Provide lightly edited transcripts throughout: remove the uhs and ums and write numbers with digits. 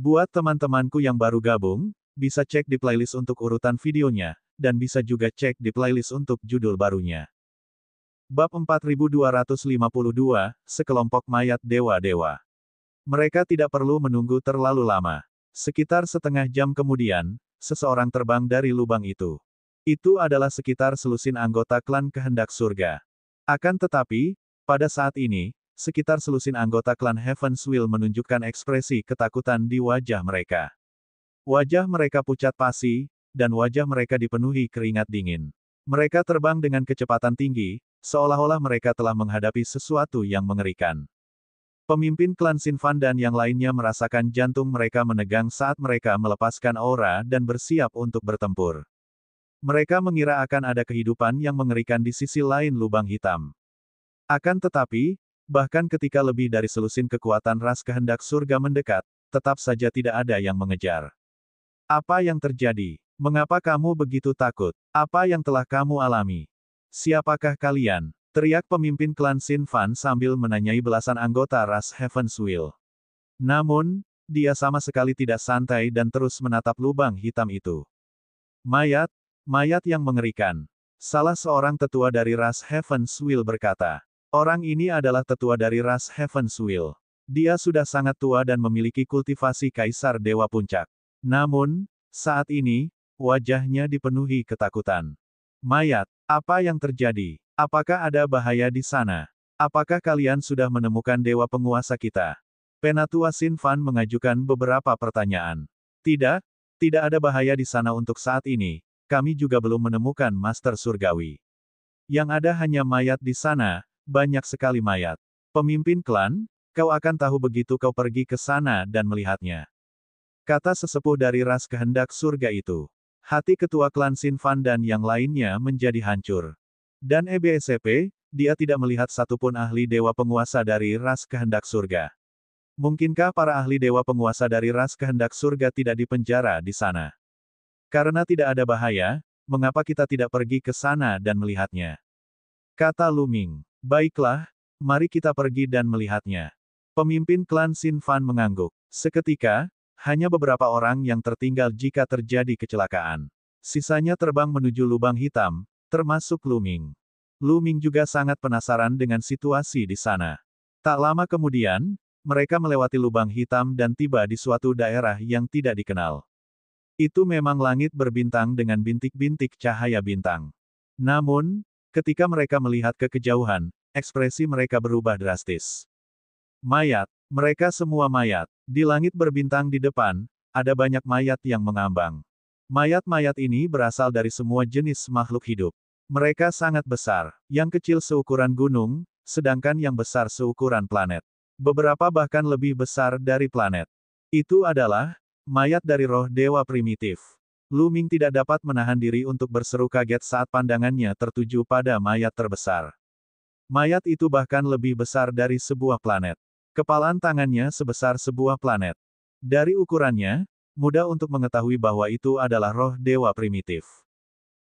Buat teman-temanku yang baru gabung, bisa cek di playlist untuk urutan videonya, dan bisa juga cek di playlist untuk judul barunya. Bab 4252, Sekelompok Mayat Dewa-Dewa. Mereka tidak perlu menunggu terlalu lama. Sekitar setengah jam kemudian, seseorang terbang dari lubang itu. Itu adalah sekitar selusin anggota klan Kehendak Surga. Akan tetapi, pada saat ini, sekitar selusin anggota klan Heaven's Will menunjukkan ekspresi ketakutan di wajah mereka. Wajah mereka pucat pasi, dan wajah mereka dipenuhi keringat dingin. Mereka terbang dengan kecepatan tinggi, seolah-olah mereka telah menghadapi sesuatu yang mengerikan. Pemimpin klan Sinfan dan yang lainnya merasakan jantung mereka menegang saat mereka melepaskan aura dan bersiap untuk bertempur. Mereka mengira akan ada kehidupan yang mengerikan di sisi lain lubang hitam. Akan tetapi, bahkan ketika lebih dari selusin kekuatan ras Kehendak Surga mendekat, tetap saja tidak ada yang mengejar. Apa yang terjadi? Mengapa kamu begitu takut? Apa yang telah kamu alami? Siapakah kalian? Teriak pemimpin klan Sinfan sambil menanyai belasan anggota ras Heaven's Will. Namun, dia sama sekali tidak santai dan terus menatap lubang hitam itu. Mayat, mayat yang mengerikan. Salah seorang tetua dari ras Heaven's Will berkata. Orang ini adalah tetua dari ras Heaven's Will. Dia sudah sangat tua dan memiliki kultivasi Kaisar Dewa Puncak. Namun, saat ini, wajahnya dipenuhi ketakutan. Mayat, apa yang terjadi? Apakah ada bahaya di sana? Apakah kalian sudah menemukan dewa penguasa kita? Penatua Sinfan mengajukan beberapa pertanyaan. Tidak, tidak ada bahaya di sana untuk saat ini. Kami juga belum menemukan Master Surgawi. Yang ada hanya mayat di sana. Banyak sekali mayat. Pemimpin klan, kau akan tahu begitu kau pergi ke sana dan melihatnya. Kata sesepuh dari ras Kehendak Surga itu. Hati ketua klan Sinfan dan yang lainnya menjadi hancur. Dan EBSP, dia tidak melihat satupun ahli dewa penguasa dari ras Kehendak Surga. Mungkinkah para ahli dewa penguasa dari ras Kehendak Surga tidak dipenjara di sana? Karena tidak ada bahaya, mengapa kita tidak pergi ke sana dan melihatnya? Kata Lu Ming. Baiklah, mari kita pergi dan melihatnya. Pemimpin klan Sinfan mengangguk. Seketika, hanya beberapa orang yang tertinggal jika terjadi kecelakaan. Sisanya terbang menuju lubang hitam, termasuk Lu Ming. Lu Ming juga sangat penasaran dengan situasi di sana. Tak lama kemudian, mereka melewati lubang hitam dan tiba di suatu daerah yang tidak dikenal. Itu memang langit berbintang dengan bintik-bintik cahaya bintang. Namun, ketika mereka melihat ke kejauhan, ekspresi mereka berubah drastis. Mayat, mereka semua mayat. Di langit berbintang di depan, ada banyak mayat yang mengambang. Mayat-mayat ini berasal dari semua jenis makhluk hidup. Mereka sangat besar, yang kecil seukuran gunung, sedangkan yang besar seukuran planet. Beberapa bahkan lebih besar dari planet. Itu adalah mayat dari roh dewa primitif. Lu Ming tidak dapat menahan diri untuk berseru kaget saat pandangannya tertuju pada mayat terbesar. Mayat itu bahkan lebih besar dari sebuah planet. Kepalan tangannya sebesar sebuah planet. Dari ukurannya, mudah untuk mengetahui bahwa itu adalah roh dewa primitif.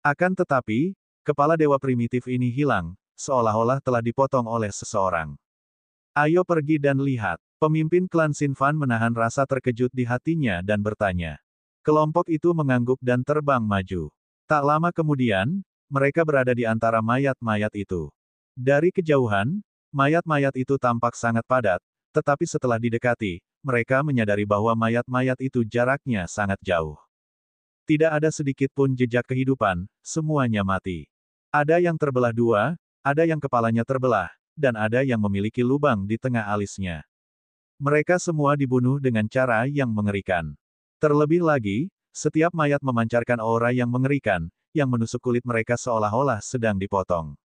Akan tetapi, kepala dewa primitif ini hilang, seolah-olah telah dipotong oleh seseorang. Ayo pergi dan lihat. Pemimpin klan Sinfan menahan rasa terkejut di hatinya dan bertanya. Kelompok itu mengangguk dan terbang maju. Tak lama kemudian, mereka berada di antara mayat-mayat itu. Dari kejauhan, mayat-mayat itu tampak sangat padat, tetapi setelah didekati, mereka menyadari bahwa mayat-mayat itu jaraknya sangat jauh. Tidak ada sedikit pun jejak kehidupan, semuanya mati. Ada yang terbelah dua, ada yang kepalanya terbelah, dan ada yang memiliki lubang di tengah alisnya. Mereka semua dibunuh dengan cara yang mengerikan. Terlebih lagi, setiap mayat memancarkan aura yang mengerikan, yang menusuk kulit mereka seolah-olah sedang dipotong.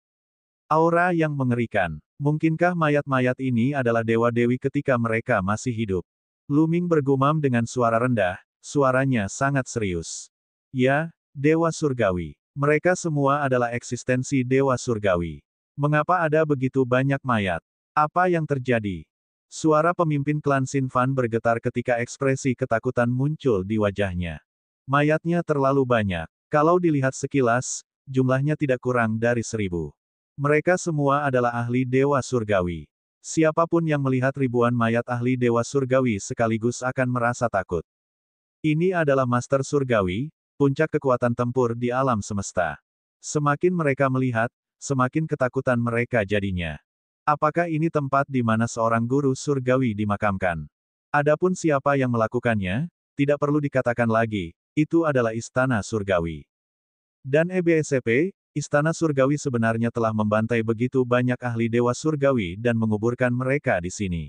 Aura yang mengerikan. Mungkinkah mayat-mayat ini adalah dewa-dewi ketika mereka masih hidup? Lu Ming bergumam dengan suara rendah, suaranya sangat serius. Ya, dewa surgawi. Mereka semua adalah eksistensi dewa surgawi. Mengapa ada begitu banyak mayat? Apa yang terjadi? Suara pemimpin klan Sinfan bergetar ketika ekspresi ketakutan muncul di wajahnya. Mayatnya terlalu banyak. Kalau dilihat sekilas, jumlahnya tidak kurang dari 1000. Mereka semua adalah ahli dewa surgawi. Siapapun yang melihat ribuan mayat ahli dewa surgawi sekaligus akan merasa takut. Ini adalah Master Surgawi, puncak kekuatan tempur di alam semesta. Semakin mereka melihat, semakin ketakutan mereka jadinya. Apakah ini tempat di mana seorang guru surgawi dimakamkan? Adapun siapa yang melakukannya, tidak perlu dikatakan lagi, itu adalah istana surgawi. Dan EBSCP, istana surgawi sebenarnya telah membantai begitu banyak ahli dewa surgawi dan menguburkan mereka di sini.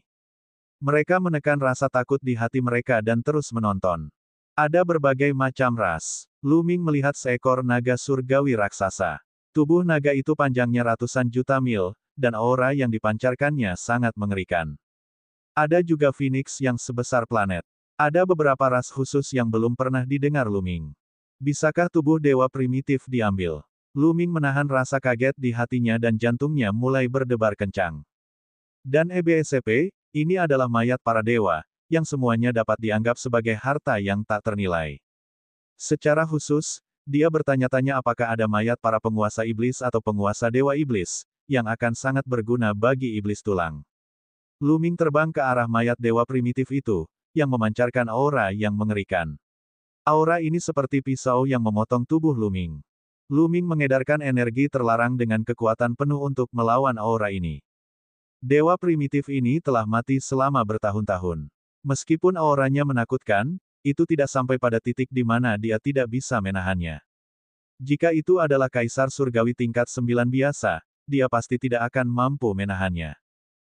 Mereka menekan rasa takut di hati mereka dan terus menonton. Ada berbagai macam ras. Lu Ming melihat seekor naga surgawi raksasa. Tubuh naga itu panjangnya ratusan juta mil, dan aura yang dipancarkannya sangat mengerikan. Ada juga Phoenix yang sebesar planet. Ada beberapa ras khusus yang belum pernah didengar Lu Ming. Bisakah tubuh dewa primitif diambil? Lu Ming menahan rasa kaget di hatinya dan jantungnya mulai berdebar kencang. Dan EBSCP, ini adalah mayat para dewa, yang semuanya dapat dianggap sebagai harta yang tak ternilai. Secara khusus, dia bertanya-tanya apakah ada mayat para penguasa iblis atau penguasa dewa iblis, yang akan sangat berguna bagi iblis tulang. Lu Ming terbang ke arah mayat dewa primitif itu, yang memancarkan aura yang mengerikan. Aura ini seperti pisau yang memotong tubuh Lu Ming. Lu Ming mengedarkan energi terlarang dengan kekuatan penuh untuk melawan aura ini. Dewa primitif ini telah mati selama bertahun-tahun. Meskipun auranya menakutkan, itu tidak sampai pada titik di mana dia tidak bisa menahannya. Jika itu adalah kaisar surgawi tingkat 9 biasa, dia pasti tidak akan mampu menahannya.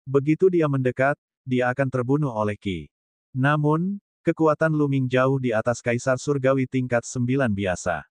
Begitu dia mendekat, dia akan terbunuh oleh Qi. Namun, kekuatan Lu Ming jauh di atas kaisar surgawi tingkat 9 biasa.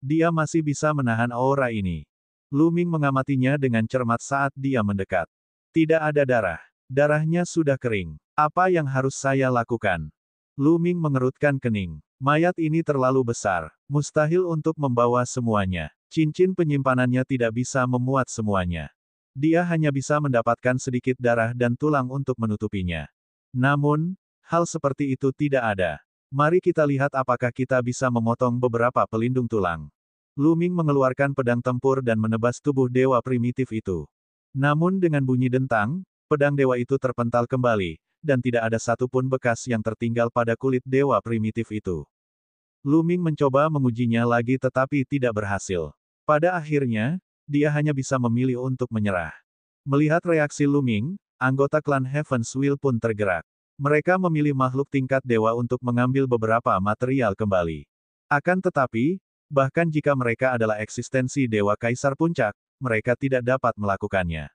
Dia masih bisa menahan aura ini. Lu Ming mengamatinya dengan cermat saat dia mendekat. Tidak ada darah. Darahnya sudah kering. Apa yang harus saya lakukan? Lu Ming mengerutkan kening. Mayat ini terlalu besar. Mustahil untuk membawa semuanya. Cincin penyimpanannya tidak bisa memuat semuanya. Dia hanya bisa mendapatkan sedikit darah dan tulang untuk menutupinya. Namun, hal seperti itu tidak ada. Mari kita lihat apakah kita bisa memotong beberapa pelindung tulang. Lu Ming mengeluarkan pedang tempur dan menebas tubuh dewa primitif itu. Namun dengan bunyi dentang, pedang dewa itu terpental kembali, dan tidak ada satupun bekas yang tertinggal pada kulit dewa primitif itu. Lu Ming mencoba mengujinya lagi tetapi tidak berhasil. Pada akhirnya, dia hanya bisa memilih untuk menyerah. Melihat reaksi Lu Ming, anggota klan Heaven's Will pun tergerak. Mereka memilih makhluk tingkat dewa untuk mengambil beberapa material kembali. Akan tetapi, bahkan jika mereka adalah eksistensi dewa kaisar puncak, mereka tidak dapat melakukannya.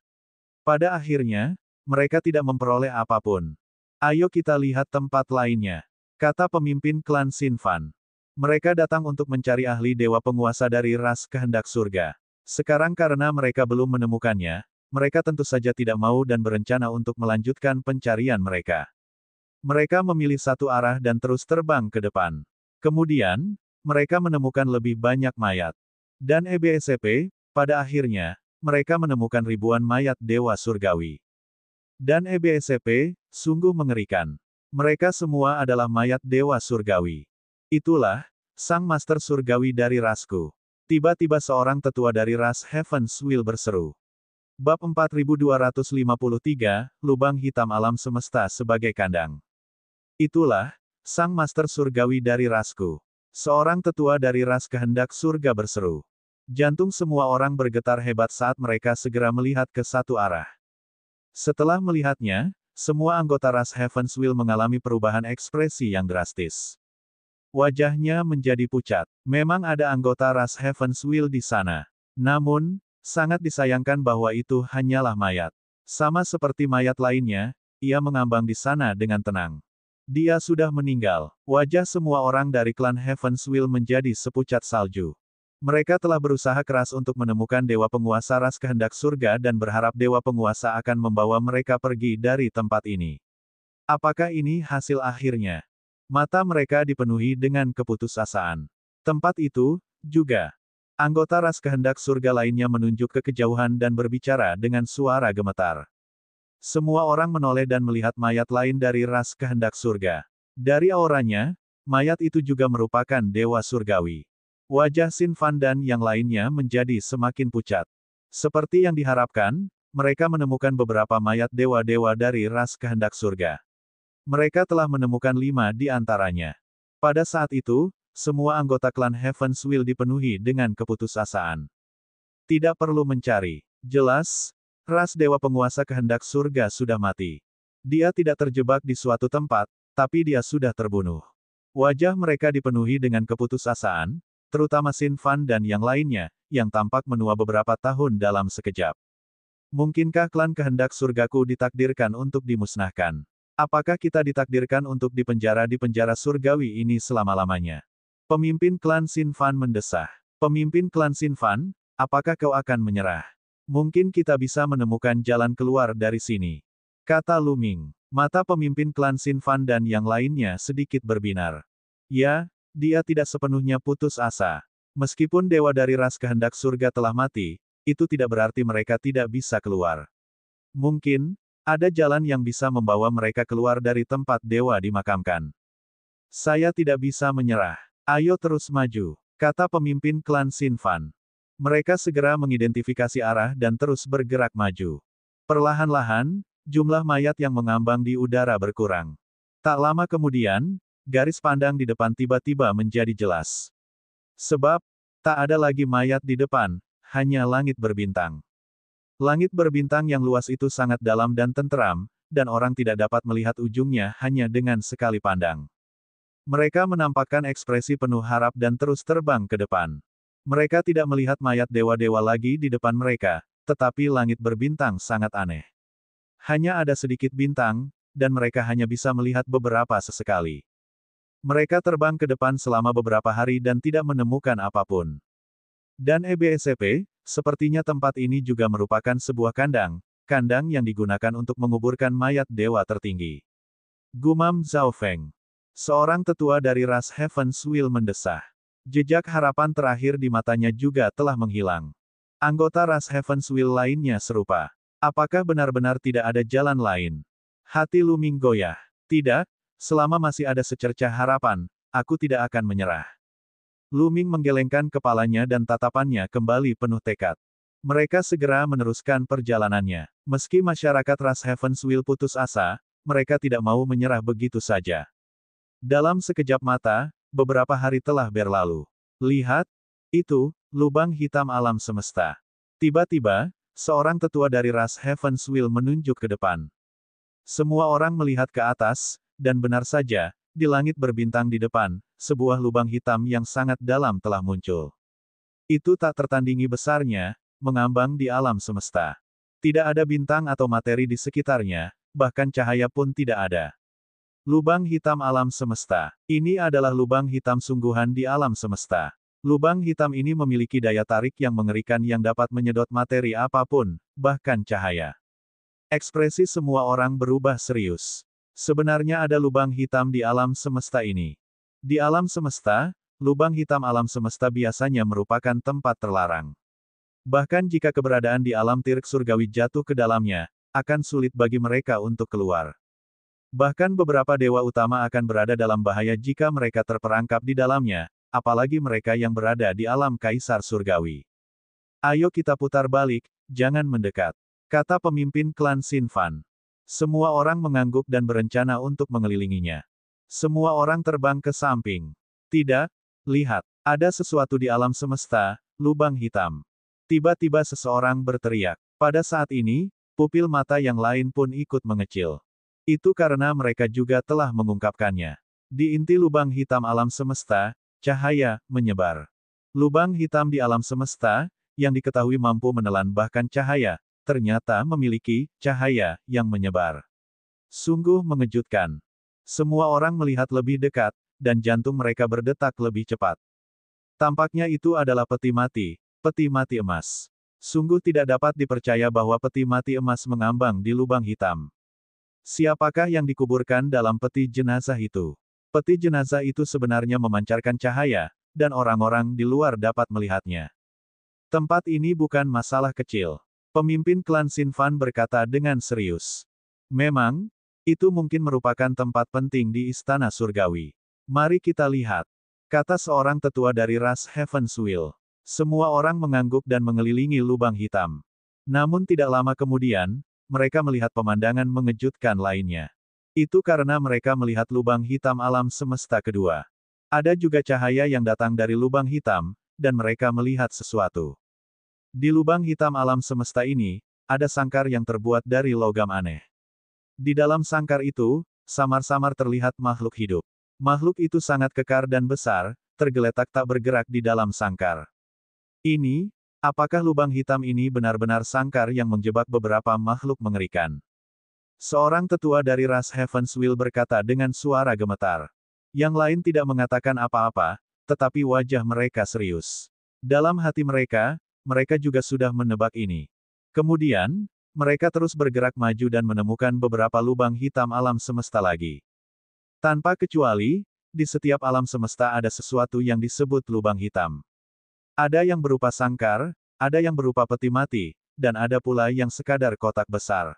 Pada akhirnya, mereka tidak memperoleh apapun. Ayo kita lihat tempat lainnya, kata pemimpin klan Sinfan. Mereka datang untuk mencari ahli dewa penguasa dari ras kehendak surga. Sekarang karena mereka belum menemukannya, mereka tentu saja tidak mau dan berencana untuk melanjutkan pencarian mereka. Mereka memilih satu arah dan terus terbang ke depan. Kemudian, mereka menemukan lebih banyak mayat. Dan EBSCP, pada akhirnya, mereka menemukan ribuan mayat dewa surgawi. Dan EBSCP, sungguh mengerikan. Mereka semua adalah mayat dewa surgawi. Itulah, sang master surgawi dari rasku. Tiba-tiba seorang tetua dari ras Heaven's Will berseru. Bab 4253, Lubang Hitam Alam Semesta sebagai Kandang. Itulah, sang master surgawi dari rasku. Seorang tetua dari ras kehendak surga berseru. Jantung semua orang bergetar hebat saat mereka segera melihat ke satu arah. Setelah melihatnya, semua anggota ras Heaven's Will mengalami perubahan ekspresi yang drastis. Wajahnya menjadi pucat. Memang ada anggota ras Heaven's Will di sana. Namun, sangat disayangkan bahwa itu hanyalah mayat. Sama seperti mayat lainnya, ia mengambang di sana dengan tenang. Dia sudah meninggal. Wajah semua orang dari klan Heaven's Will menjadi sepucat salju. Mereka telah berusaha keras untuk menemukan dewa penguasa ras kehendak surga dan berharap dewa penguasa akan membawa mereka pergi dari tempat ini. Apakah ini hasil akhirnya? Mata mereka dipenuhi dengan keputusasaan. Tempat itu, juga. Anggota ras kehendak surga lainnya menunjuk ke kejauhan dan berbicara dengan suara gemetar. Semua orang menoleh dan melihat mayat lain dari ras kehendak surga. Dari auranya, mayat itu juga merupakan dewa surgawi. Wajah Sinfan dan yang lainnya menjadi semakin pucat. Seperti yang diharapkan, mereka menemukan beberapa mayat dewa-dewa dari ras kehendak surga. Mereka telah menemukan 5 di antaranya. Pada saat itu, semua anggota klan Heaven's Will dipenuhi dengan keputusasaan. Tidak perlu mencari. Jelas, ras dewa penguasa kehendak surga sudah mati. Dia tidak terjebak di suatu tempat, tapi dia sudah terbunuh. Wajah mereka dipenuhi dengan keputusasaan, terutama Sin Fan dan yang lainnya, yang tampak menua beberapa tahun dalam sekejap. Mungkinkah klan kehendak surgaku ditakdirkan untuk dimusnahkan? Apakah kita ditakdirkan untuk dipenjara di penjara surgawi ini selama-lamanya? Pemimpin klan Sin Fan mendesah. Pemimpin klan Sin Fan, apakah kau akan menyerah? Mungkin kita bisa menemukan jalan keluar dari sini, kata Lu Ming. Mata pemimpin klan Sin Fan dan yang lainnya sedikit berbinar. Ya, dia tidak sepenuhnya putus asa. Meskipun dewa dari ras kehendak surga telah mati, itu tidak berarti mereka tidak bisa keluar. Mungkin, ada jalan yang bisa membawa mereka keluar dari tempat dewa dimakamkan. Saya tidak bisa menyerah. Ayo terus maju, kata pemimpin klan Sin Fan. Mereka segera mengidentifikasi arah dan terus bergerak maju. Perlahan-lahan, jumlah mayat yang mengambang di udara berkurang. Tak lama kemudian, garis pandang di depan tiba-tiba menjadi jelas. Sebab, tak ada lagi mayat di depan, hanya langit berbintang. Langit berbintang yang luas itu sangat dalam dan tenteram, dan orang tidak dapat melihat ujungnya hanya dengan sekali pandang. Mereka menampakkan ekspresi penuh harap dan terus terbang ke depan. Mereka tidak melihat mayat dewa-dewa lagi di depan mereka, tetapi langit berbintang sangat aneh. Hanya ada sedikit bintang, dan mereka hanya bisa melihat beberapa sesekali. Mereka terbang ke depan selama beberapa hari dan tidak menemukan apapun. Dan EBSCP, sepertinya tempat ini juga merupakan sebuah kandang yang digunakan untuk menguburkan mayat dewa tertinggi. Gumam Zhao Feng. Seorang tetua dari ras Heaven's Will mendesah. Jejak harapan terakhir di matanya juga telah menghilang. Anggota ras Heaven's Will lainnya serupa. Apakah benar-benar tidak ada jalan lain? Hati Lu Ming goyah. Tidak, selama masih ada secercah harapan, aku tidak akan menyerah. Lu Ming menggelengkan kepalanya dan tatapannya kembali penuh tekad. Mereka segera meneruskan perjalanannya. Meski masyarakat ras Heaven's Will putus asa, mereka tidak mau menyerah begitu saja. Dalam sekejap mata, beberapa hari telah berlalu. Lihat, itu, lubang hitam alam semesta. Tiba-tiba, seorang tetua dari ras Heaven's Will menunjuk ke depan. Semua orang melihat ke atas, dan benar saja, di langit berbintang di depan, sebuah lubang hitam yang sangat dalam telah muncul. Itu tak tertandingi besarnya, mengambang di alam semesta. Tidak ada bintang atau materi di sekitarnya, bahkan cahaya pun tidak ada. Lubang hitam alam semesta. Ini adalah lubang hitam sungguhan di alam semesta. Lubang hitam ini memiliki daya tarik yang mengerikan yang dapat menyedot materi apapun, bahkan cahaya. Ekspresi semua orang berubah serius. Sebenarnya ada lubang hitam di alam semesta ini. Di alam semesta, lubang hitam alam semesta biasanya merupakan tempat terlarang. Bahkan jika keberadaan di alam tirk surgawi jatuh ke dalamnya, akan sulit bagi mereka untuk keluar. Bahkan beberapa dewa utama akan berada dalam bahaya jika mereka terperangkap di dalamnya, apalagi mereka yang berada di alam kaisar surgawi. Ayo kita putar balik, jangan mendekat, kata pemimpin klan Sin Fan. Semua orang mengangguk dan berencana untuk mengelilinginya. Semua orang terbang ke samping. Tidak, lihat, ada sesuatu di alam semesta, lubang hitam. Tiba-tiba seseorang berteriak. Pada saat ini, pupil mata yang lain pun ikut mengecil. Itu karena mereka juga telah mengungkapkannya. Di inti lubang hitam alam semesta, cahaya menyebar. Lubang hitam di alam semesta, yang diketahui mampu menelan bahkan cahaya, ternyata memiliki cahaya yang menyebar. Sungguh mengejutkan. Semua orang melihat lebih dekat, dan jantung mereka berdetak lebih cepat. Tampaknya itu adalah peti mati emas. Sungguh tidak dapat dipercaya bahwa peti mati emas mengambang di lubang hitam. Siapakah yang dikuburkan dalam peti jenazah itu? Peti jenazah itu sebenarnya memancarkan cahaya, dan orang-orang di luar dapat melihatnya. Tempat ini bukan masalah kecil. Pemimpin klan Sin Fan berkata dengan serius. Memang, itu mungkin merupakan tempat penting di istana surgawi. Mari kita lihat, kata seorang tetua dari ras Heaven's Will. Semua orang mengangguk dan mengelilingi lubang hitam. Namun tidak lama kemudian, mereka melihat pemandangan mengejutkan lainnya. Itu karena mereka melihat lubang hitam alam semesta kedua. Ada juga cahaya yang datang dari lubang hitam, dan mereka melihat sesuatu. Di lubang hitam alam semesta ini, ada sangkar yang terbuat dari logam aneh. Di dalam sangkar itu, samar-samar terlihat makhluk hidup. Makhluk itu sangat kekar dan besar, tergeletak tak bergerak di dalam sangkar. Ini, apakah lubang hitam ini benar-benar sangkar yang menjebak beberapa makhluk mengerikan? Seorang tetua dari ras Heavenswheel berkata dengan suara gemetar. Yang lain tidak mengatakan apa-apa, tetapi wajah mereka serius. Dalam hati mereka, mereka juga sudah menebak ini. Kemudian, mereka terus bergerak maju dan menemukan beberapa lubang hitam alam semesta lagi. Tanpa kecuali, di setiap alam semesta ada sesuatu yang disebut lubang hitam. Ada yang berupa sangkar, ada yang berupa peti mati, dan ada pula yang sekadar kotak besar.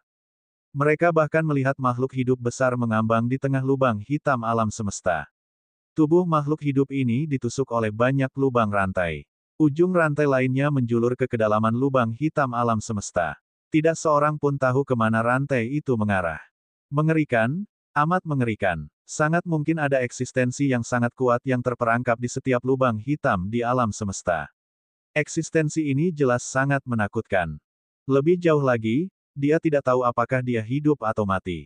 Mereka bahkan melihat makhluk hidup besar mengambang di tengah lubang hitam alam semesta. Tubuh makhluk hidup ini ditusuk oleh banyak lubang rantai. Ujung rantai lainnya menjulur ke kedalaman lubang hitam alam semesta. Tidak seorang pun tahu kemana rantai itu mengarah. Mengerikan, amat mengerikan. Sangat mungkin ada eksistensi yang sangat kuat yang terperangkap di setiap lubang hitam di alam semesta. Eksistensi ini jelas sangat menakutkan. Lebih jauh lagi, dia tidak tahu apakah dia hidup atau mati.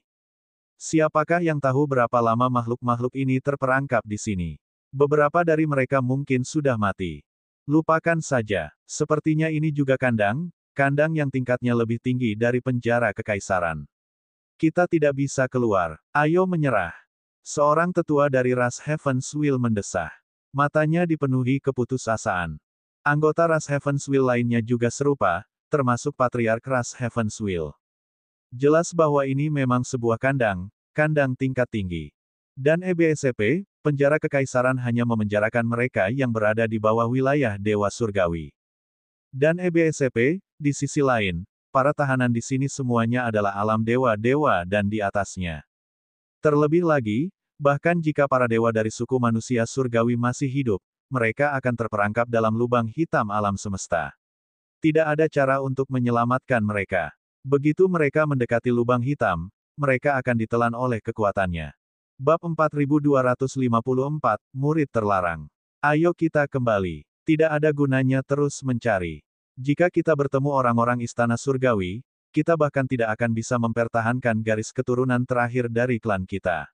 Siapakah yang tahu berapa lama makhluk-makhluk ini terperangkap di sini? Beberapa dari mereka mungkin sudah mati. Lupakan saja, sepertinya ini juga kandang yang tingkatnya lebih tinggi dari penjara kekaisaran. Kita tidak bisa keluar. Ayo menyerah. Seorang tetua dari ras Heavenswheel mendesah. Matanya dipenuhi keputusasaan. Anggota ras Heavenswheel lainnya juga serupa, termasuk patriark ras Heavenswheel. Jelas bahwa ini memang sebuah kandang tingkat tinggi. Dan EBSCP, penjara kekaisaran hanya memenjarakan mereka yang berada di bawah wilayah Dewa Surgawi. Dan EBSCP, di sisi lain, para tahanan di sini semuanya adalah alam dewa-dewa dan di atasnya. Terlebih lagi, bahkan jika para dewa dari suku manusia surgawi masih hidup, mereka akan terperangkap dalam lubang hitam alam semesta. Tidak ada cara untuk menyelamatkan mereka. Begitu mereka mendekati lubang hitam, mereka akan ditelan oleh kekuatannya. Bab 4254, Murid Terlarang. Ayo kita kembali. Tidak ada gunanya terus mencari. Jika kita bertemu orang-orang istana surgawi, kita bahkan tidak akan bisa mempertahankan garis keturunan terakhir dari klan kita.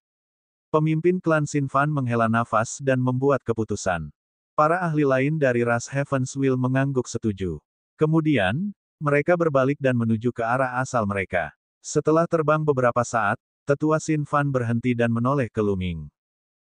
Pemimpin klan Sinfan menghela nafas dan membuat keputusan. Para ahli lain dari ras Heavenswheel mengangguk setuju. Kemudian, mereka berbalik dan menuju ke arah asal mereka. Setelah terbang beberapa saat, tetua Sinfan berhenti dan menoleh ke Luming.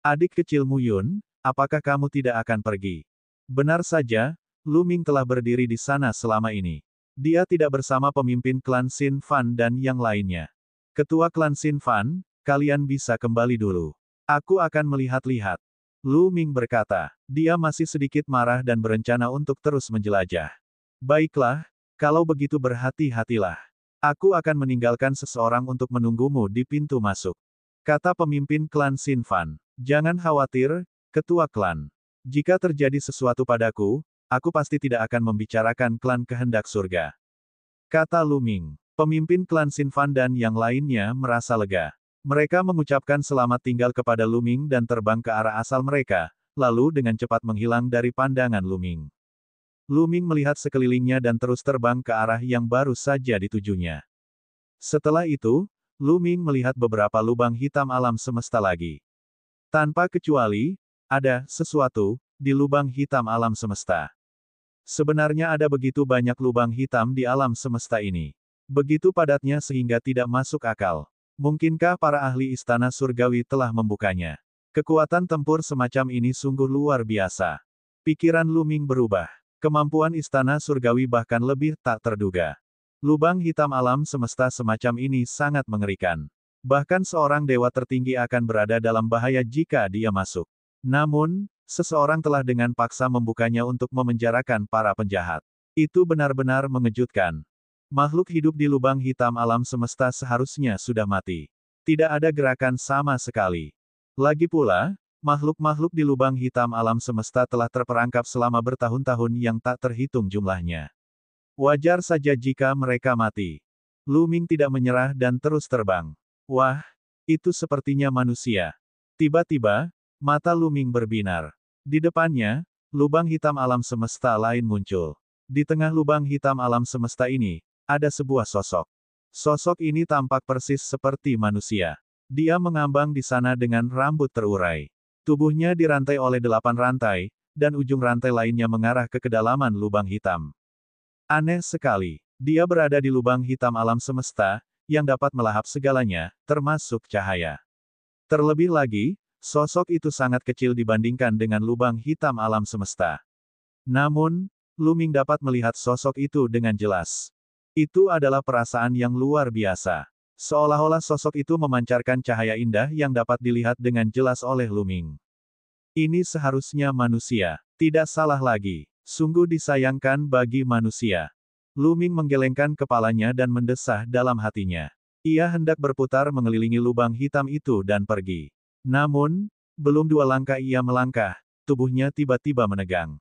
Adik kecil Muyun, apakah kamu tidak akan pergi? Benar saja, Luming telah berdiri di sana selama ini. Dia tidak bersama pemimpin klan Sinfan dan yang lainnya. Ketua klan Sinfan, kalian bisa kembali dulu. Aku akan melihat-lihat. Luming berkata, dia masih sedikit marah dan berencana untuk terus menjelajah. Baiklah, kalau begitu berhati-hatilah. Aku akan meninggalkan seseorang untuk menunggumu di pintu masuk. Kata pemimpin klan Sinfan. Jangan khawatir, ketua klan. Jika terjadi sesuatu padaku, aku pasti tidak akan membicarakan klan kehendak surga. Kata Luming. Pemimpin klan Sinfan dan yang lainnya merasa lega. Mereka mengucapkan selamat tinggal kepada Luming dan terbang ke arah asal mereka, lalu dengan cepat menghilang dari pandangan Luming. Luming melihat sekelilingnya dan terus terbang ke arah yang baru saja ditujunya. Setelah itu, Luming melihat beberapa lubang hitam alam semesta lagi. Tanpa kecuali, ada sesuatu di lubang hitam alam semesta. Sebenarnya ada begitu banyak lubang hitam di alam semesta ini. Begitu padatnya sehingga tidak masuk akal. Mungkinkah para ahli istana surgawi telah membukanya? Kekuatan tempur semacam ini sungguh luar biasa. Pikiran Luming berubah. Kemampuan istana surgawi bahkan lebih tak terduga. Lubang hitam alam semesta semacam ini sangat mengerikan. Bahkan seorang dewa tertinggi akan berada dalam bahaya jika dia masuk. Namun, seseorang telah dengan paksa membukanya untuk memenjarakan para penjahat. Itu benar-benar mengejutkan. Makhluk hidup di lubang hitam alam semesta seharusnya sudah mati. Tidak ada gerakan sama sekali. Lagi pula, makhluk-makhluk di lubang hitam alam semesta telah terperangkap selama bertahun-tahun yang tak terhitung jumlahnya. Wajar saja jika mereka mati. Lu Ming tidak menyerah dan terus terbang. Wah, itu sepertinya manusia. Tiba-tiba, mata Lu Ming berbinar. Di depannya, lubang hitam alam semesta lain muncul. Di tengah lubang hitam alam semesta ini, ada sebuah sosok. Sosok ini tampak persis seperti manusia. Dia mengambang di sana dengan rambut terurai. Tubuhnya dirantai oleh 8 rantai, dan ujung rantai lainnya mengarah ke kedalaman lubang hitam. Aneh sekali. Dia berada di lubang hitam alam semesta, yang dapat melahap segalanya, termasuk cahaya. Terlebih lagi, sosok itu sangat kecil dibandingkan dengan lubang hitam alam semesta. Namun, Lu Ming dapat melihat sosok itu dengan jelas. Itu adalah perasaan yang luar biasa. Seolah-olah sosok itu memancarkan cahaya indah yang dapat dilihat dengan jelas oleh Lu Ming. Ini seharusnya manusia. Tidak salah lagi. Sungguh disayangkan bagi manusia. Lu Ming menggelengkan kepalanya dan mendesah dalam hatinya. Ia hendak berputar mengelilingi lubang hitam itu dan pergi. Namun, belum 2 langkah ia melangkah, tubuhnya tiba-tiba menegang.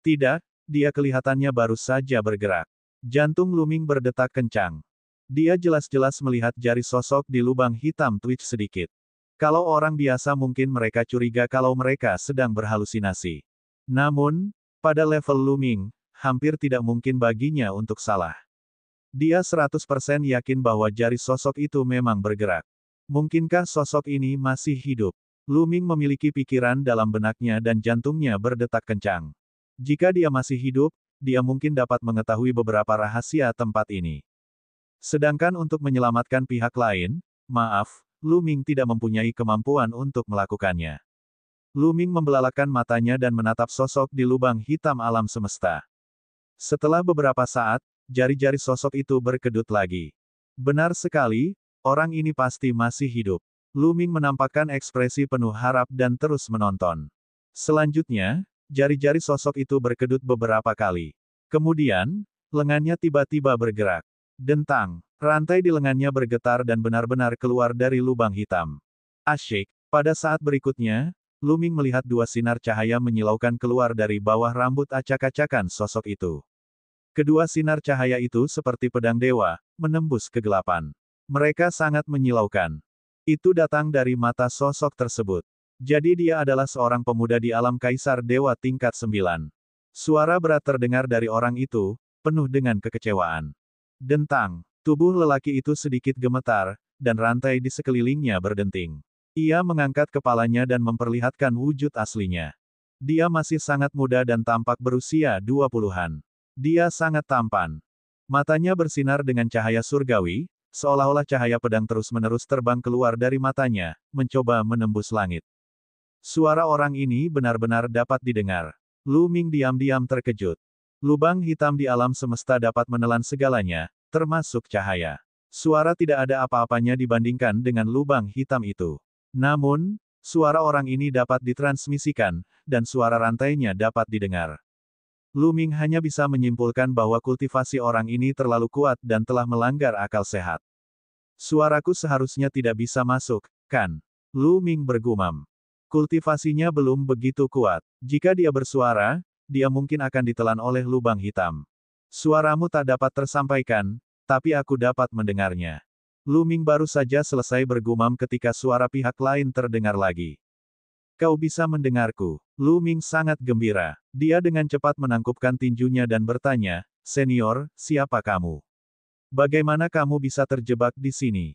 Tidak, dia kelihatannya baru saja bergerak. Jantung Lu Ming berdetak kencang. Dia jelas-jelas melihat jari sosok di lubang hitam twitch sedikit. Kalau orang biasa mungkin mereka curiga kalau mereka sedang berhalusinasi. Namun, pada level Lu Ming, hampir tidak mungkin baginya untuk salah. Dia 100% yakin bahwa jari sosok itu memang bergerak. Mungkinkah sosok ini masih hidup? Lu Ming memiliki pikiran dalam benaknya dan jantungnya berdetak kencang. Jika dia masih hidup, dia mungkin dapat mengetahui beberapa rahasia tempat ini. Sedangkan untuk menyelamatkan pihak lain, maaf, Lu Ming tidak mempunyai kemampuan untuk melakukannya. Lu Ming membelalakan matanya dan menatap sosok di lubang hitam alam semesta. Setelah beberapa saat, jari-jari sosok itu berkedut lagi. Benar sekali, orang ini pasti masih hidup. Lu Ming menampakkan ekspresi penuh harap dan terus menonton. Selanjutnya, jari-jari sosok itu berkedut beberapa kali. Kemudian, lengannya tiba-tiba bergerak. Dentang, rantai di lengannya bergetar dan benar-benar keluar dari lubang hitam. Asyik, pada saat berikutnya, Lu Ming melihat 2 sinar cahaya menyilaukan keluar dari bawah rambut acak-acakan sosok itu. Kedua sinar cahaya itu seperti pedang dewa, menembus kegelapan. Mereka sangat menyilaukan. Itu datang dari mata sosok tersebut. Jadi dia adalah seorang pemuda di alam kaisar dewa tingkat 9. Suara berat terdengar dari orang itu, penuh dengan kekecewaan. Dentang, tubuh lelaki itu sedikit gemetar, dan rantai di sekelilingnya berdenting. Ia mengangkat kepalanya dan memperlihatkan wujud aslinya. Dia masih sangat muda dan tampak berusia 20-an. Dia sangat tampan. Matanya bersinar dengan cahaya surgawi, seolah-olah cahaya pedang terus-menerus terbang keluar dari matanya, mencoba menembus langit. Suara orang ini benar-benar dapat didengar. Lu Ming diam-diam terkejut. Lubang hitam di alam semesta dapat menelan segalanya, termasuk cahaya. Suara tidak ada apa-apanya dibandingkan dengan lubang hitam itu. Namun, suara orang ini dapat ditransmisikan, dan suara rantainya dapat didengar. Lu Ming hanya bisa menyimpulkan bahwa kultivasi orang ini terlalu kuat dan telah melanggar akal sehat. Suaraku seharusnya tidak bisa masuk, kan? Lu Ming bergumam. Kultivasinya belum begitu kuat. Jika dia bersuara, dia mungkin akan ditelan oleh lubang hitam. Suaramu tak dapat tersampaikan, tapi aku dapat mendengarnya. Lu Ming baru saja selesai bergumam ketika suara pihak lain terdengar lagi. Kau bisa mendengarku. Lu Ming sangat gembira. Dia dengan cepat menangkupkan tinjunya dan bertanya, Senior, siapa kamu? Bagaimana kamu bisa terjebak di sini?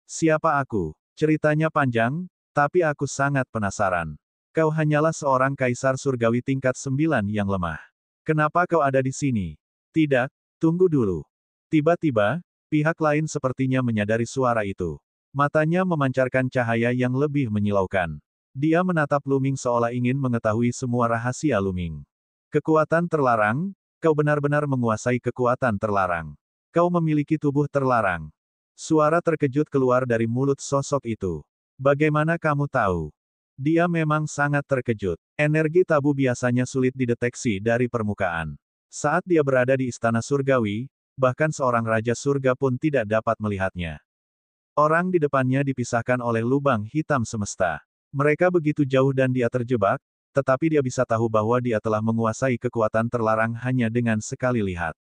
Siapa aku? Ceritanya panjang, tapi aku sangat penasaran. Kau hanyalah seorang kaisar surgawi tingkat 9 yang lemah. Kenapa kau ada di sini? Tidak, tunggu dulu. Tiba-tiba, pihak lain sepertinya menyadari suara itu. Matanya memancarkan cahaya yang lebih menyilaukan. Dia menatap Lu Ming seolah ingin mengetahui semua rahasia Lu Ming. Kekuatan terlarang, kau benar-benar menguasai kekuatan terlarang. Kau memiliki tubuh terlarang. Suara terkejut keluar dari mulut sosok itu. Bagaimana kamu tahu? Dia memang sangat terkejut. Energi tabu biasanya sulit dideteksi dari permukaan. Saat dia berada di istana surgawi, bahkan seorang raja surga pun tidak dapat melihatnya. Orang di depannya dipisahkan oleh lubang hitam semesta. Mereka begitu jauh dan dia terjebak, tetapi dia bisa tahu bahwa dia telah menguasai kekuatan terlarang hanya dengan sekali lihat.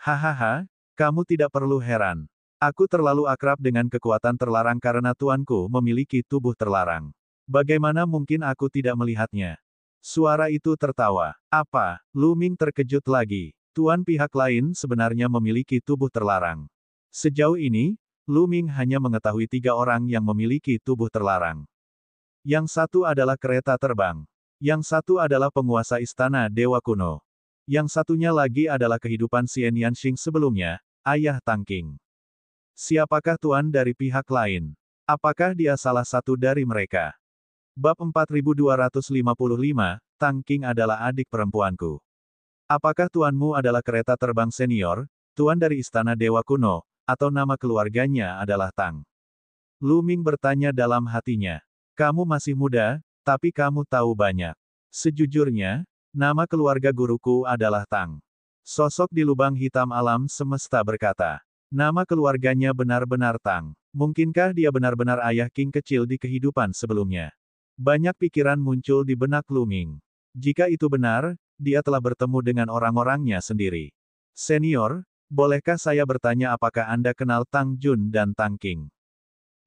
Hahaha, kamu tidak perlu heran. Aku terlalu akrab dengan kekuatan terlarang karena tuanku memiliki tubuh terlarang. Bagaimana mungkin aku tidak melihatnya? Suara itu tertawa. Apa? Lu Ming terkejut lagi. Tuan pihak lain sebenarnya memiliki tubuh terlarang. Sejauh ini, Lu Ming hanya mengetahui 3 orang yang memiliki tubuh terlarang. Yang satu adalah kereta terbang. Yang satu adalah penguasa istana Dewa Kuno. Yang satunya lagi adalah kehidupan Xian Yanxing sebelumnya, ayah Tang Qing. Siapakah tuan dari pihak lain? Apakah dia salah satu dari mereka? Bab 4255, Tang Qing adalah adik perempuanku. Apakah tuanmu adalah kereta terbang senior, tuan dari istana Dewa Kuno, atau nama keluarganya adalah Tang? Lu Ming bertanya dalam hatinya. Kamu masih muda, tapi kamu tahu banyak. Sejujurnya, nama keluarga guruku adalah Tang. Sosok di lubang hitam alam semesta berkata. Nama keluarganya benar-benar Tang. Mungkinkah dia benar-benar ayah King kecil di kehidupan sebelumnya? Banyak pikiran muncul di benak Lu Ming. Jika itu benar, dia telah bertemu dengan orang-orangnya sendiri. Senior, bolehkah saya bertanya apakah Anda kenal Tang Jun dan Tang Qing?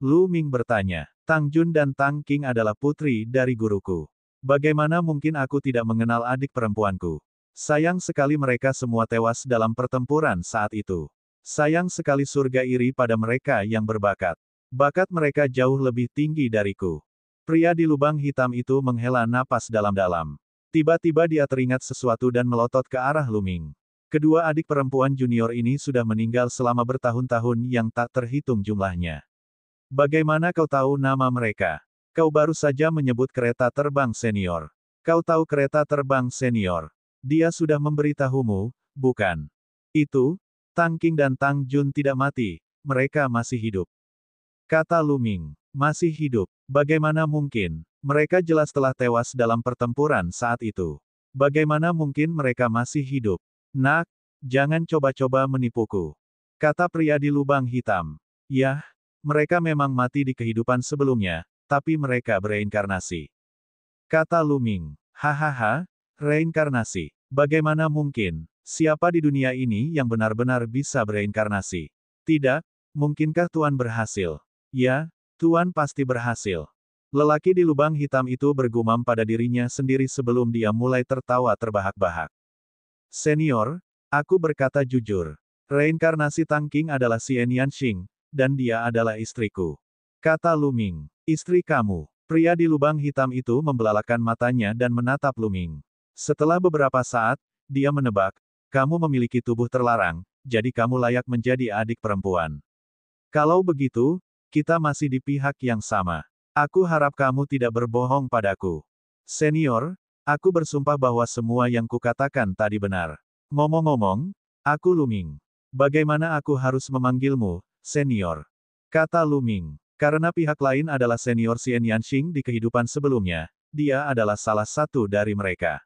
Lu Ming bertanya. Tang Jun dan Tang Qing adalah putri dari guruku. Bagaimana mungkin aku tidak mengenal adik perempuanku? Sayang sekali mereka semua tewas dalam pertempuran saat itu. Sayang sekali surga iri pada mereka yang berbakat. Bakat mereka jauh lebih tinggi dariku. Pria di lubang hitam itu menghela napas dalam-dalam. Tiba-tiba dia teringat sesuatu dan melotot ke arah Lu Ming. Kedua adik perempuan junior ini sudah meninggal selama bertahun-tahun yang tak terhitung jumlahnya. Bagaimana kau tahu nama mereka? Kau baru saja menyebut kereta terbang senior. Kau tahu kereta terbang senior. Dia sudah memberitahumu, bukan? Itu, Tang Qing dan Tang Jun tidak mati, mereka masih hidup. Kata Lu Ming. Masih hidup. Bagaimana mungkin? Mereka jelas telah tewas dalam pertempuran saat itu. Bagaimana mungkin mereka masih hidup? Nak, jangan coba-coba menipuku. Kata pria di lubang hitam. Yah, mereka memang mati di kehidupan sebelumnya, tapi mereka bereinkarnasi. Kata Lu Ming. Hahaha, reinkarnasi. Bagaimana mungkin? Siapa di dunia ini yang benar-benar bisa bereinkarnasi? Tidak, mungkinkah Tuan berhasil? Ya, Tuan pasti berhasil. Lelaki di lubang hitam itu bergumam pada dirinya sendiri sebelum dia mulai tertawa terbahak-bahak. Senior, aku berkata jujur. Reinkarnasi Tang Qing adalah Xian Yanxing, dan dia adalah istriku. Kata Lu Ming. Istri kamu. Pria di lubang hitam itu membelalakan matanya dan menatap Lu Ming. Setelah beberapa saat, dia menebak, kamu memiliki tubuh terlarang, jadi kamu layak menjadi adik perempuan. Kalau begitu, kita masih di pihak yang sama. Aku harap kamu tidak berbohong padaku. Senior, aku bersumpah bahwa semua yang kukatakan tadi benar. Ngomong-ngomong, aku Lu Ming. Bagaimana aku harus memanggilmu, senior? Kata Lu Ming. Karena pihak lain adalah senior Xian Yanxing di kehidupan sebelumnya, dia adalah salah satu dari mereka.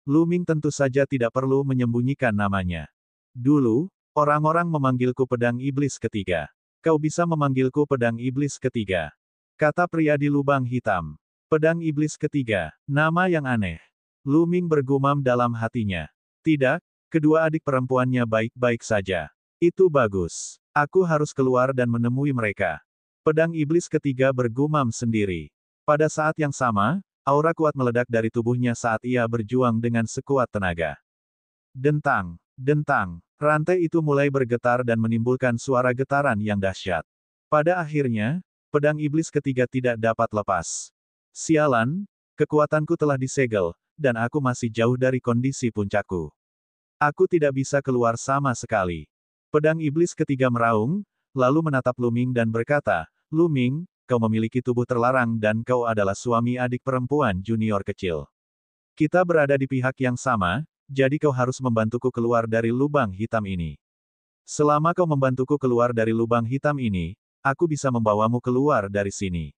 Lu Ming tentu saja tidak perlu menyembunyikan namanya. Dulu, orang-orang memanggilku pedang iblis ketiga. Kau bisa memanggilku pedang iblis ketiga. Kata pria di lubang hitam. Pedang iblis ketiga, nama yang aneh. Lu Ming bergumam dalam hatinya. Tidak, kedua adik perempuannya baik-baik saja. Itu bagus. Aku harus keluar dan menemui mereka. Pedang iblis ketiga bergumam sendiri. Pada saat yang sama, aura kuat meledak dari tubuhnya saat ia berjuang dengan sekuat tenaga. Dentang, dentang, rantai itu mulai bergetar dan menimbulkan suara getaran yang dahsyat. Pada akhirnya, pedang iblis ketiga tidak dapat lepas. Sialan, kekuatanku telah disegel, dan aku masih jauh dari kondisi puncakku. Aku tidak bisa keluar sama sekali. Pedang iblis ketiga meraung, lalu menatap Lu Ming dan berkata, Lu Ming, kau memiliki tubuh terlarang dan kau adalah suami adik perempuan junior kecil. Kita berada di pihak yang sama, jadi kau harus membantuku keluar dari lubang hitam ini. Selama kau membantuku keluar dari lubang hitam ini, aku bisa membawamu keluar dari sini.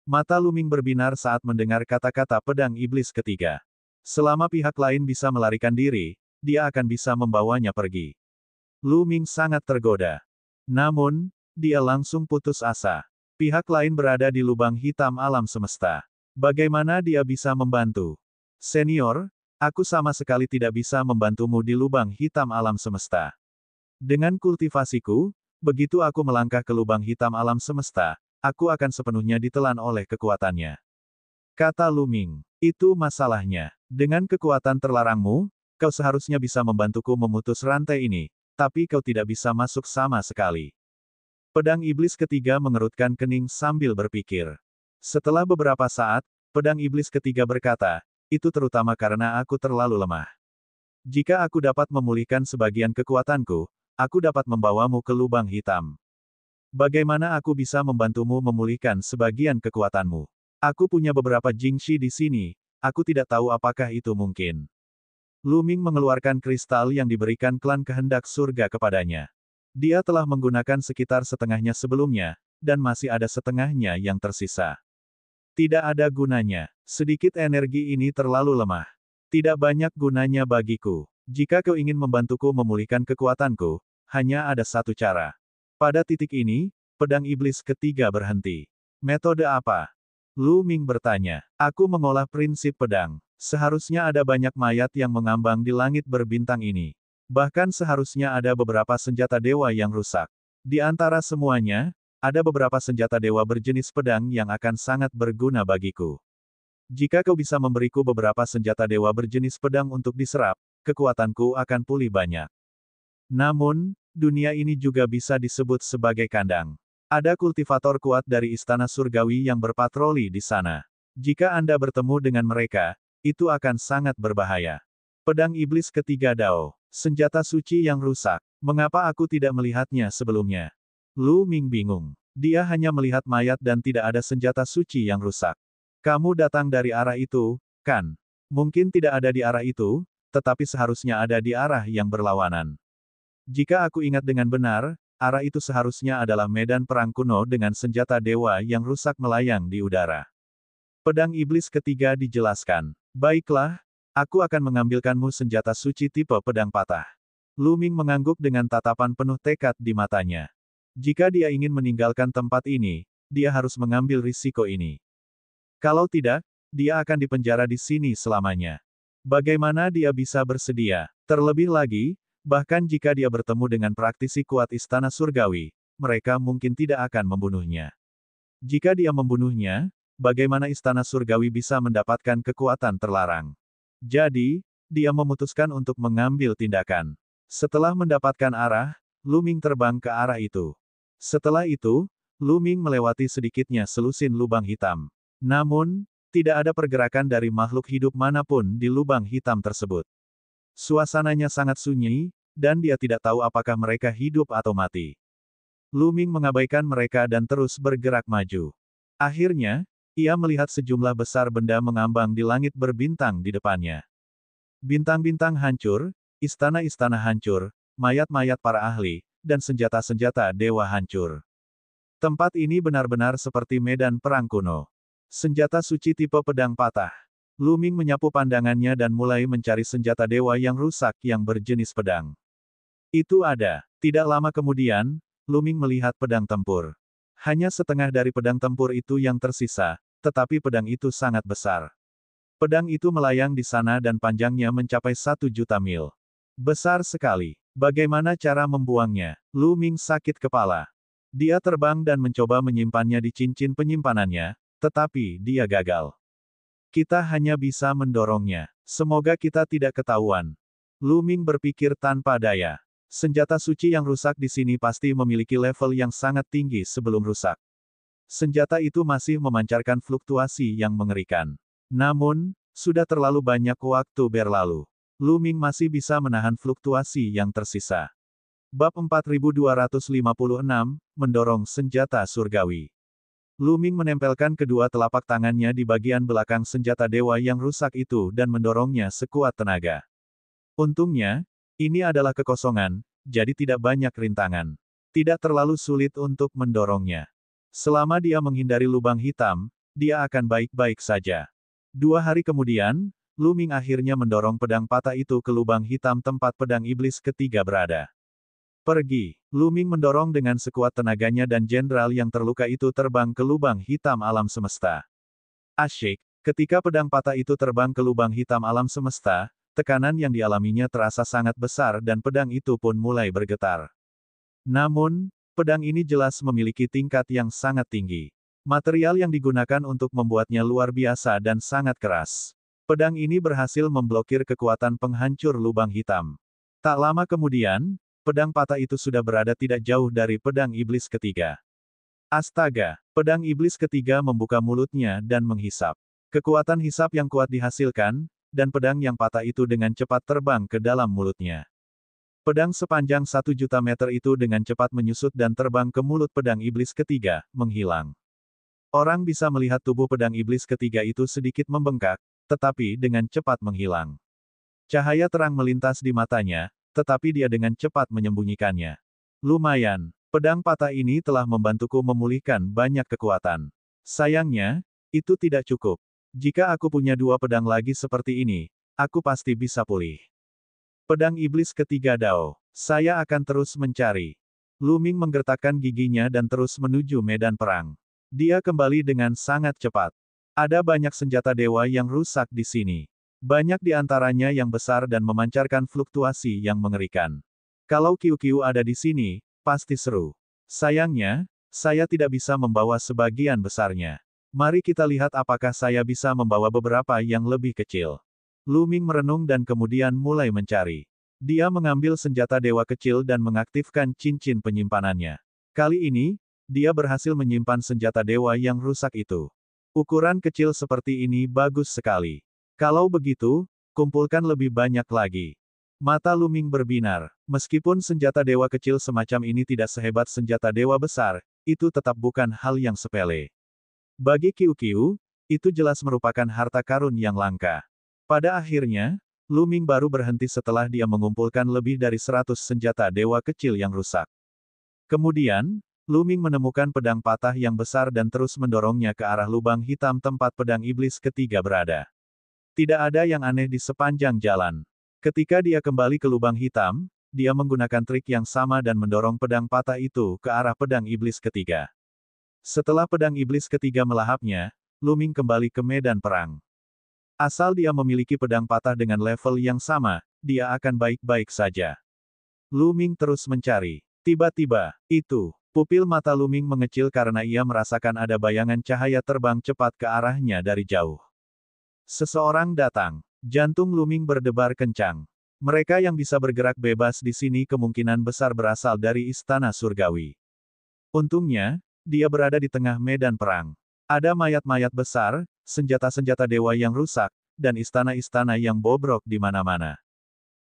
Mata Lu Ming berbinar saat mendengar kata-kata pedang iblis ketiga. Selama pihak lain bisa melarikan diri, dia akan bisa membawanya pergi. Lu Ming sangat tergoda. Namun, dia langsung putus asa. Pihak lain berada di lubang hitam alam semesta. Bagaimana dia bisa membantu? Senior, aku sama sekali tidak bisa membantumu di lubang hitam alam semesta. Dengan kultivasiku, begitu aku melangkah ke lubang hitam alam semesta, aku akan sepenuhnya ditelan oleh kekuatannya. Kata Lu Ming. Itu masalahnya. Dengan kekuatan terlarangmu, kau seharusnya bisa membantuku memutus rantai ini, tapi kau tidak bisa masuk sama sekali. Pedang iblis ketiga mengerutkan kening sambil berpikir. Setelah beberapa saat, pedang iblis ketiga berkata, itu terutama karena aku terlalu lemah. Jika aku dapat memulihkan sebagian kekuatanku, aku dapat membawamu ke lubang hitam. Bagaimana aku bisa membantumu memulihkan sebagian kekuatanmu? Aku punya beberapa jingxi di sini, aku tidak tahu apakah itu mungkin. Lu Ming mengeluarkan kristal yang diberikan klan kehendak surga kepadanya. Dia telah menggunakan sekitar setengahnya sebelumnya, dan masih ada setengahnya yang tersisa. Tidak ada gunanya. Sedikit energi ini terlalu lemah. Tidak banyak gunanya bagiku. Jika kau ingin membantuku memulihkan kekuatanku, hanya ada satu cara. Pada titik ini, pedang iblis ketiga berhenti. Metode apa? Lu Ming bertanya. Aku mengolah prinsip pedang. Seharusnya ada banyak mayat yang mengambang di langit berbintang ini. Bahkan seharusnya ada beberapa senjata dewa yang rusak. Di antara semuanya, ada beberapa senjata dewa berjenis pedang yang akan sangat berguna bagiku. Jika kau bisa memberiku beberapa senjata dewa berjenis pedang untuk diserap, kekuatanku akan pulih banyak. Namun, dunia ini juga bisa disebut sebagai kandang. Ada kultivator kuat dari Istana Surgawi yang berpatroli di sana. Jika Anda bertemu dengan mereka, itu akan sangat berbahaya. Pedang iblis ketiga Dao. Senjata suci yang rusak. Mengapa aku tidak melihatnya sebelumnya? Lu Ming bingung. Dia hanya melihat mayat dan tidak ada senjata suci yang rusak. Kamu datang dari arah itu, kan? Mungkin tidak ada di arah itu, tetapi seharusnya ada di arah yang berlawanan. Jika aku ingat dengan benar, arah itu seharusnya adalah medan perang kuno dengan senjata dewa yang rusak melayang di udara. Pedang iblis ketiga dijelaskan. Baiklah, aku akan mengambilkanmu senjata suci tipe pedang patah. Lu Ming mengangguk dengan tatapan penuh tekad di matanya. Jika dia ingin meninggalkan tempat ini, dia harus mengambil risiko ini. Kalau tidak, dia akan dipenjara di sini selamanya. Bagaimana dia bisa bersedia? Terlebih lagi, bahkan jika dia bertemu dengan praktisi kuat Istana Surgawi, mereka mungkin tidak akan membunuhnya. Jika dia membunuhnya, bagaimana Istana Surgawi bisa mendapatkan kekuatan terlarang? Jadi, dia memutuskan untuk mengambil tindakan. Setelah mendapatkan arah, Lu Ming terbang ke arah itu. Setelah itu, Lu Ming melewati sedikitnya selusin lubang hitam. Namun, tidak ada pergerakan dari makhluk hidup manapun di lubang hitam tersebut. Suasananya sangat sunyi, dan dia tidak tahu apakah mereka hidup atau mati. Lu Ming mengabaikan mereka dan terus bergerak maju. Akhirnya, ia melihat sejumlah besar benda mengambang di langit berbintang di depannya. Bintang-bintang hancur, istana-istana hancur, mayat-mayat para ahli, dan senjata-senjata dewa hancur. Tempat ini benar-benar seperti medan perang kuno. Senjata suci tipe pedang patah. Lu Ming menyapu pandangannya dan mulai mencari senjata dewa yang rusak yang berjenis pedang. Itu ada. Tidak lama kemudian, Lu Ming melihat pedang tempur. Hanya setengah dari pedang tempur itu yang tersisa, tetapi pedang itu sangat besar. Pedang itu melayang di sana dan panjangnya mencapai 1.000.000 mil. Besar sekali. Bagaimana cara membuangnya? Lu Ming sakit kepala. Dia terbang dan mencoba menyimpannya di cincin penyimpanannya, tetapi dia gagal. Kita hanya bisa mendorongnya. Semoga kita tidak ketahuan. Lu Ming berpikir tanpa daya. Senjata suci yang rusak di sini pasti memiliki level yang sangat tinggi sebelum rusak. Senjata itu masih memancarkan fluktuasi yang mengerikan. Namun, sudah terlalu banyak waktu berlalu. Lu Ming masih bisa menahan fluktuasi yang tersisa. Bab 4256, Mendorong Senjata Surgawi. Lu Ming menempelkan kedua telapak tangannya di bagian belakang senjata dewa yang rusak itu dan mendorongnya sekuat tenaga. Untungnya, ini adalah kekosongan, jadi tidak banyak rintangan. Tidak terlalu sulit untuk mendorongnya. Selama dia menghindari lubang hitam, dia akan baik-baik saja. 2 hari kemudian, Lu Ming akhirnya mendorong pedang patah itu ke lubang hitam tempat pedang iblis ketiga berada. Pergi. Lu Ming mendorong dengan sekuat tenaganya dan jenderal yang terluka itu terbang ke lubang hitam alam semesta. Asyik. Ketika pedang patah itu terbang ke lubang hitam alam semesta, tekanan yang dialaminya terasa sangat besar dan pedang itu pun mulai bergetar. Namun, pedang ini jelas memiliki tingkat yang sangat tinggi. Material yang digunakan untuk membuatnya luar biasa dan sangat keras. Pedang ini berhasil memblokir kekuatan penghancur lubang hitam. Tak lama kemudian, pedang patah itu sudah berada tidak jauh dari pedang iblis ketiga. Astaga! Pedang iblis ketiga membuka mulutnya dan menghisap. Kekuatan hisap yang kuat dihasilkan, dan pedang yang patah itu dengan cepat terbang ke dalam mulutnya. Pedang sepanjang 1.000.000 meter itu dengan cepat menyusut dan terbang ke mulut pedang iblis ketiga, menghilang. Orang bisa melihat tubuh pedang iblis ketiga itu sedikit membengkak, tetapi dengan cepat menghilang. Cahaya terang melintas di matanya, tetapi dia dengan cepat menyembunyikannya. Lumayan. Pedang patah ini telah membantuku memulihkan banyak kekuatan. Sayangnya, itu tidak cukup. Jika aku punya 2 pedang lagi seperti ini, aku pasti bisa pulih. Pedang iblis ketiga Dao. Saya akan terus mencari. Lu Ming menggertakkan giginya dan terus menuju medan perang. Dia kembali dengan sangat cepat. Ada banyak senjata dewa yang rusak di sini. Banyak di antaranya yang besar dan memancarkan fluktuasi yang mengerikan. Kalau Qiu-Qiu ada di sini, pasti seru. Sayangnya, saya tidak bisa membawa sebagian besarnya. Mari kita lihat apakah saya bisa membawa beberapa yang lebih kecil. Lu Ming merenung dan kemudian mulai mencari. Dia mengambil senjata dewa kecil dan mengaktifkan cincin penyimpanannya. Kali ini, dia berhasil menyimpan senjata dewa yang rusak itu. Ukuran kecil seperti ini bagus sekali. Kalau begitu, kumpulkan lebih banyak lagi. Mata Lu Ming berbinar. Meskipun senjata dewa kecil semacam ini tidak sehebat senjata dewa besar, itu tetap bukan hal yang sepele. Bagi Qiu-Qiu, itu jelas merupakan harta karun yang langka. Pada akhirnya, Lu Ming baru berhenti setelah dia mengumpulkan lebih dari 100 senjata dewa kecil yang rusak. Kemudian, Lu Ming menemukan pedang patah yang besar dan terus mendorongnya ke arah lubang hitam tempat pedang iblis ketiga berada. Tidak ada yang aneh di sepanjang jalan. Ketika dia kembali ke lubang hitam, dia menggunakan trik yang sama dan mendorong pedang patah itu ke arah pedang iblis ketiga. Setelah pedang iblis ketiga melahapnya, Lu Ming kembali ke medan perang. Asal dia memiliki pedang patah dengan level yang sama, dia akan baik-baik saja. Lu Ming terus mencari. Tiba-tiba, pupil mata Lu Ming mengecil karena ia merasakan ada bayangan cahaya terbang cepat ke arahnya dari jauh. Seseorang datang. Jantung Lu Ming berdebar kencang. Mereka yang bisa bergerak bebas di sini kemungkinan besar berasal dari istana surgawi. Untungnya, dia berada di tengah medan perang. Ada mayat-mayat besar, senjata-senjata dewa yang rusak, dan istana-istana yang bobrok di mana-mana.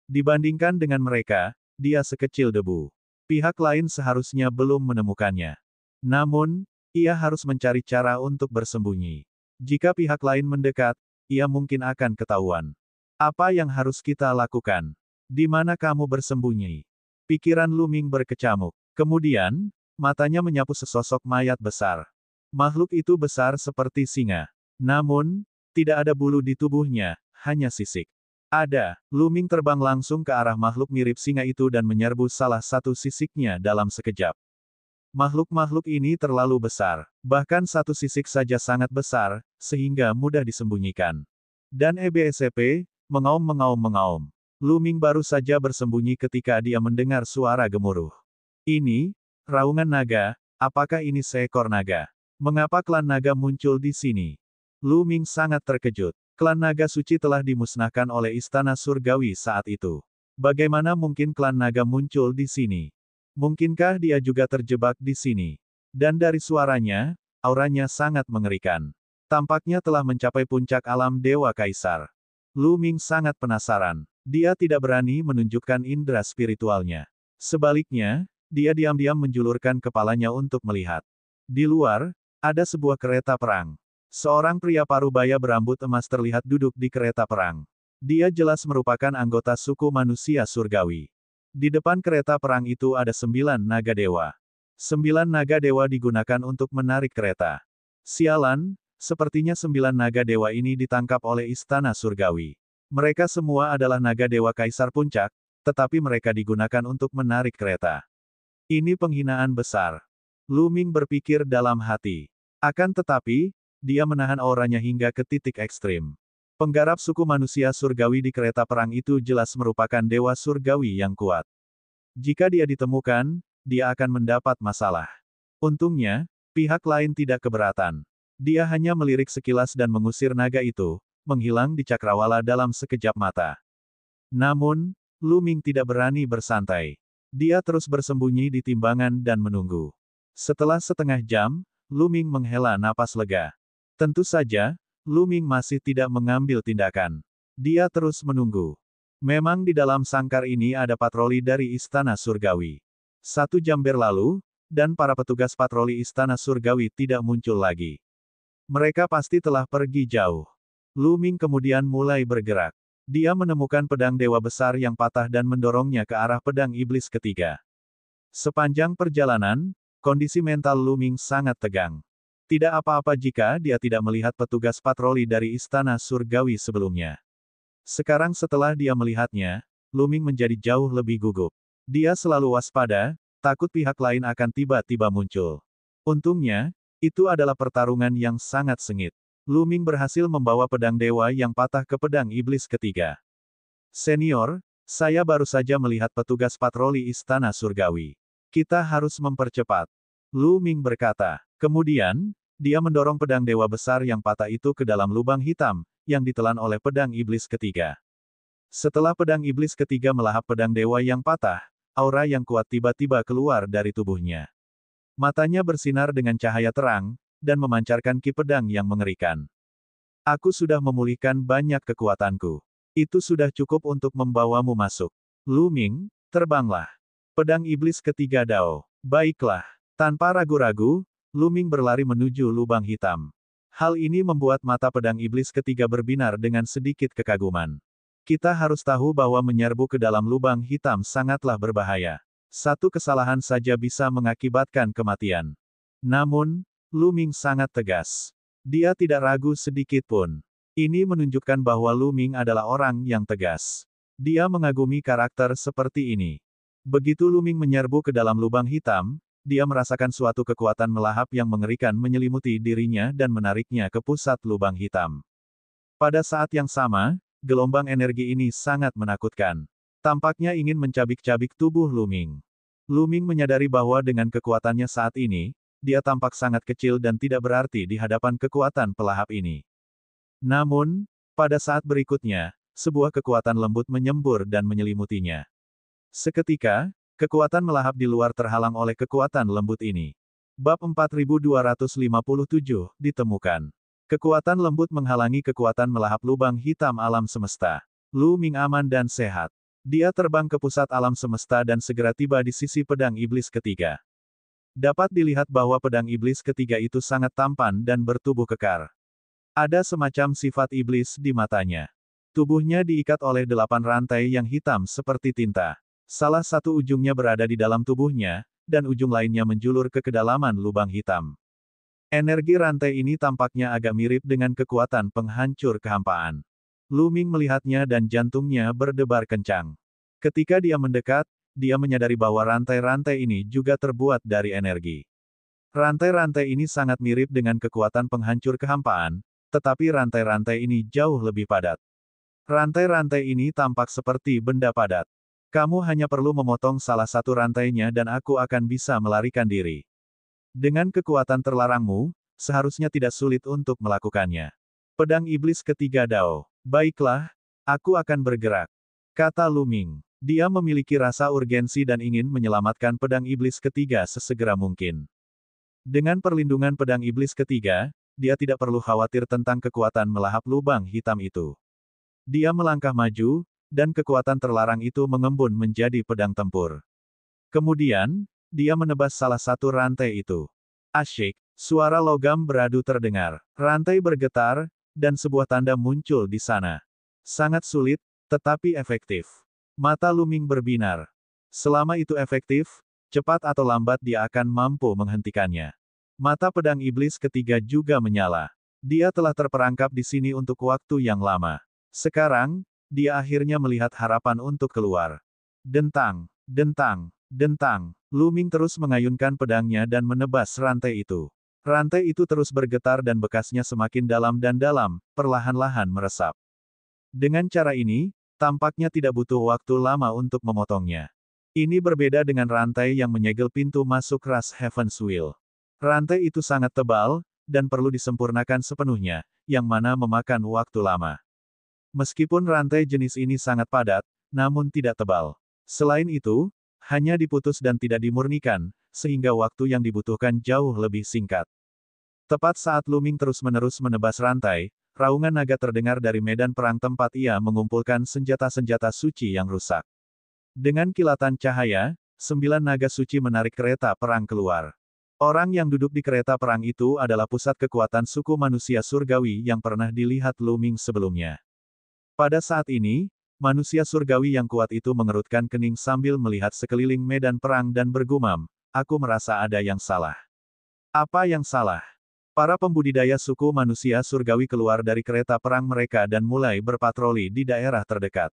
Dibandingkan dengan mereka, dia sekecil debu. Pihak lain seharusnya belum menemukannya. Namun, ia harus mencari cara untuk bersembunyi. Jika pihak lain mendekat, ia mungkin akan ketahuan. Apa yang harus kita lakukan? Di mana kamu bersembunyi? Pikiran Lu Ming berkecamuk. Kemudian, matanya menyapu sesosok mayat besar. Makhluk itu besar seperti singa. Namun, tidak ada bulu di tubuhnya, hanya sisik. Lu Ming terbang langsung ke arah makhluk mirip singa itu dan menyerbu salah satu sisiknya dalam sekejap. Makhluk-makhluk ini terlalu besar. Bahkan satu sisik saja sangat besar, sehingga mudah disembunyikan. Dan EBSP, mengaum. Lu Ming baru saja bersembunyi ketika dia mendengar suara gemuruh. Ini, raungan naga, apakah ini seekor naga? Mengapa klan naga muncul di sini? Lu Ming sangat terkejut. Klan naga suci telah dimusnahkan oleh istana surgawi saat itu. Bagaimana mungkin klan naga muncul di sini? Mungkinkah dia juga terjebak di sini? Dan dari suaranya, auranya sangat mengerikan. Tampaknya telah mencapai puncak alam Dewa Kaisar. Lu Ming sangat penasaran. Dia tidak berani menunjukkan indera spiritualnya. Sebaliknya, dia diam-diam menjulurkan kepalanya untuk melihat. Di luar, ada sebuah kereta perang. Seorang pria parubaya berambut emas terlihat duduk di kereta perang. Dia jelas merupakan anggota suku manusia surgawi. Di depan kereta perang itu ada 9 naga dewa. 9 naga dewa digunakan untuk menarik kereta. Sialan, sepertinya 9 naga dewa ini ditangkap oleh istana surgawi. Mereka semua adalah naga dewa kaisar puncak, tetapi mereka digunakan untuk menarik kereta. Ini penghinaan besar. Lu Ming berpikir dalam hati. Akan tetapi, dia menahan auranya hingga ke titik ekstrim. Penggarap suku manusia surgawi di kereta perang itu jelas merupakan dewa surgawi yang kuat. Jika dia ditemukan, dia akan mendapat masalah. Untungnya, pihak lain tidak keberatan. Dia hanya melirik sekilas dan mengusir naga itu, menghilang di cakrawala dalam sekejap mata. Namun, Lu Ming tidak berani bersantai. Dia terus bersembunyi di timbangan dan menunggu. Setelah setengah jam, Lu Ming menghela napas lega. Tentu saja, Lu Ming masih tidak mengambil tindakan. Dia terus menunggu. Memang di dalam sangkar ini ada patroli dari Istana Surgawi. 1 jam berlalu, dan para petugas patroli Istana Surgawi tidak muncul lagi. Mereka pasti telah pergi jauh. Lu Ming kemudian mulai bergerak. Dia menemukan pedang dewa besar yang patah dan mendorongnya ke arah pedang iblis ketiga. Sepanjang perjalanan, kondisi mental Lu Ming sangat tegang. Tidak apa-apa jika dia tidak melihat petugas patroli dari Istana Surgawi sebelumnya. Sekarang setelah dia melihatnya, Lu Ming menjadi jauh lebih gugup. Dia selalu waspada, takut pihak lain akan tiba-tiba muncul. Untungnya, itu adalah pertarungan yang sangat sengit. Lu Ming berhasil membawa pedang dewa yang patah ke pedang iblis ketiga. Senior, saya baru saja melihat petugas patroli Istana Surgawi. Kita harus mempercepat. Lu Ming berkata. Kemudian, dia mendorong pedang dewa besar yang patah itu ke dalam lubang hitam, yang ditelan oleh pedang iblis ketiga. Setelah pedang iblis ketiga melahap pedang dewa yang patah, aura yang kuat tiba-tiba keluar dari tubuhnya. Matanya bersinar dengan cahaya terang, dan memancarkan ki pedang yang mengerikan. Aku sudah memulihkan banyak kekuatanku. Itu sudah cukup untuk membawamu masuk. Lu Ming, terbanglah. Pedang iblis ketiga Dao. Baiklah. Tanpa ragu-ragu, Lu Ming berlari menuju lubang hitam. Hal ini membuat mata pedang iblis ketiga berbinar dengan sedikit kekaguman. Kita harus tahu bahwa menyerbu ke dalam lubang hitam sangatlah berbahaya. Satu kesalahan saja bisa mengakibatkan kematian. Namun, Lu Ming sangat tegas. Dia tidak ragu sedikit pun. Ini menunjukkan bahwa Lu Ming adalah orang yang tegas. Dia mengagumi karakter seperti ini. Begitu Lu Ming menyerbu ke dalam lubang hitam, dia merasakan suatu kekuatan melahap yang mengerikan menyelimuti dirinya dan menariknya ke pusat lubang hitam. Pada saat yang sama, gelombang energi ini sangat menakutkan. Tampaknya ingin mencabik-cabik tubuh Lu Ming. Lu Ming menyadari bahwa dengan kekuatannya saat ini, dia tampak sangat kecil dan tidak berarti di hadapan kekuatan pelahap ini. Namun, pada saat berikutnya, sebuah kekuatan lembut menyembur dan menyelimutinya. Seketika, kekuatan melahap di luar terhalang oleh kekuatan lembut ini. Bab 4257 ditemukan. Kekuatan lembut menghalangi kekuatan melahap lubang hitam alam semesta. Lu Ming aman dan sehat. Dia terbang ke pusat alam semesta dan segera tiba di sisi pedang iblis ketiga. Dapat dilihat bahwa pedang iblis ketiga itu sangat tampan dan bertubuh kekar. Ada semacam sifat iblis di matanya. Tubuhnya diikat oleh 8 rantai yang hitam seperti tinta. Salah satu ujungnya berada di dalam tubuhnya, dan ujung lainnya menjulur ke kedalaman lubang hitam. Energi rantai ini tampaknya agak mirip dengan kekuatan penghancur kehampaan. Lu Ming melihatnya dan jantungnya berdebar kencang. Ketika dia mendekat, dia menyadari bahwa rantai-rantai ini juga terbuat dari energi. Rantai-rantai ini sangat mirip dengan kekuatan penghancur kehampaan, tetapi rantai-rantai ini jauh lebih padat. Rantai-rantai ini tampak seperti benda padat. Kamu hanya perlu memotong salah satu rantainya dan aku akan bisa melarikan diri. Dengan kekuatan terlarangmu, seharusnya tidak sulit untuk melakukannya. Pedang iblis ketiga Dao. Baiklah, aku akan bergerak. Kata Lu Ming. Dia memiliki rasa urgensi dan ingin menyelamatkan pedang iblis ketiga sesegera mungkin. Dengan perlindungan pedang iblis ketiga, dia tidak perlu khawatir tentang kekuatan melahap lubang hitam itu. Dia melangkah maju, dan kekuatan terlarang itu mengembun menjadi pedang tempur. Kemudian, dia menebas salah satu rantai itu. Asyik, suara logam beradu terdengar. Rantai bergetar, dan sebuah tanda muncul di sana. Sangat sulit, tetapi efektif. Mata Lu Ming berbinar. Selama itu efektif, cepat atau lambat dia akan mampu menghentikannya. Mata pedang iblis ketiga juga menyala. Dia telah terperangkap di sini untuk waktu yang lama. Sekarang, dia akhirnya melihat harapan untuk keluar. Dentang, dentang, dentang. Lu Ming terus mengayunkan pedangnya dan menebas rantai itu. Rantai itu terus bergetar dan bekasnya semakin dalam dan dalam, perlahan-lahan meresap. Dengan cara ini, tampaknya tidak butuh waktu lama untuk memotongnya. Ini berbeda dengan rantai yang menyegel pintu masuk ras Heaven's Wheel. Rantai itu sangat tebal, dan perlu disempurnakan sepenuhnya, yang mana memakan waktu lama. Meskipun rantai jenis ini sangat padat, namun tidak tebal. Selain itu, hanya diputus dan tidak dimurnikan, sehingga waktu yang dibutuhkan jauh lebih singkat. Tepat saat Lu Ming terus-menerus menebas rantai, raungan naga terdengar dari medan perang tempat ia mengumpulkan senjata-senjata suci yang rusak. Dengan kilatan cahaya, 9 naga suci menarik kereta perang keluar. Orang yang duduk di kereta perang itu adalah pusat kekuatan suku manusia surgawi yang pernah dilihat Lu Ming sebelumnya. Pada saat ini, manusia surgawi yang kuat itu mengerutkan kening sambil melihat sekeliling medan perang dan bergumam, "Aku merasa ada yang salah." Apa yang salah? Para pembudidaya suku manusia surgawi keluar dari kereta perang mereka dan mulai berpatroli di daerah terdekat.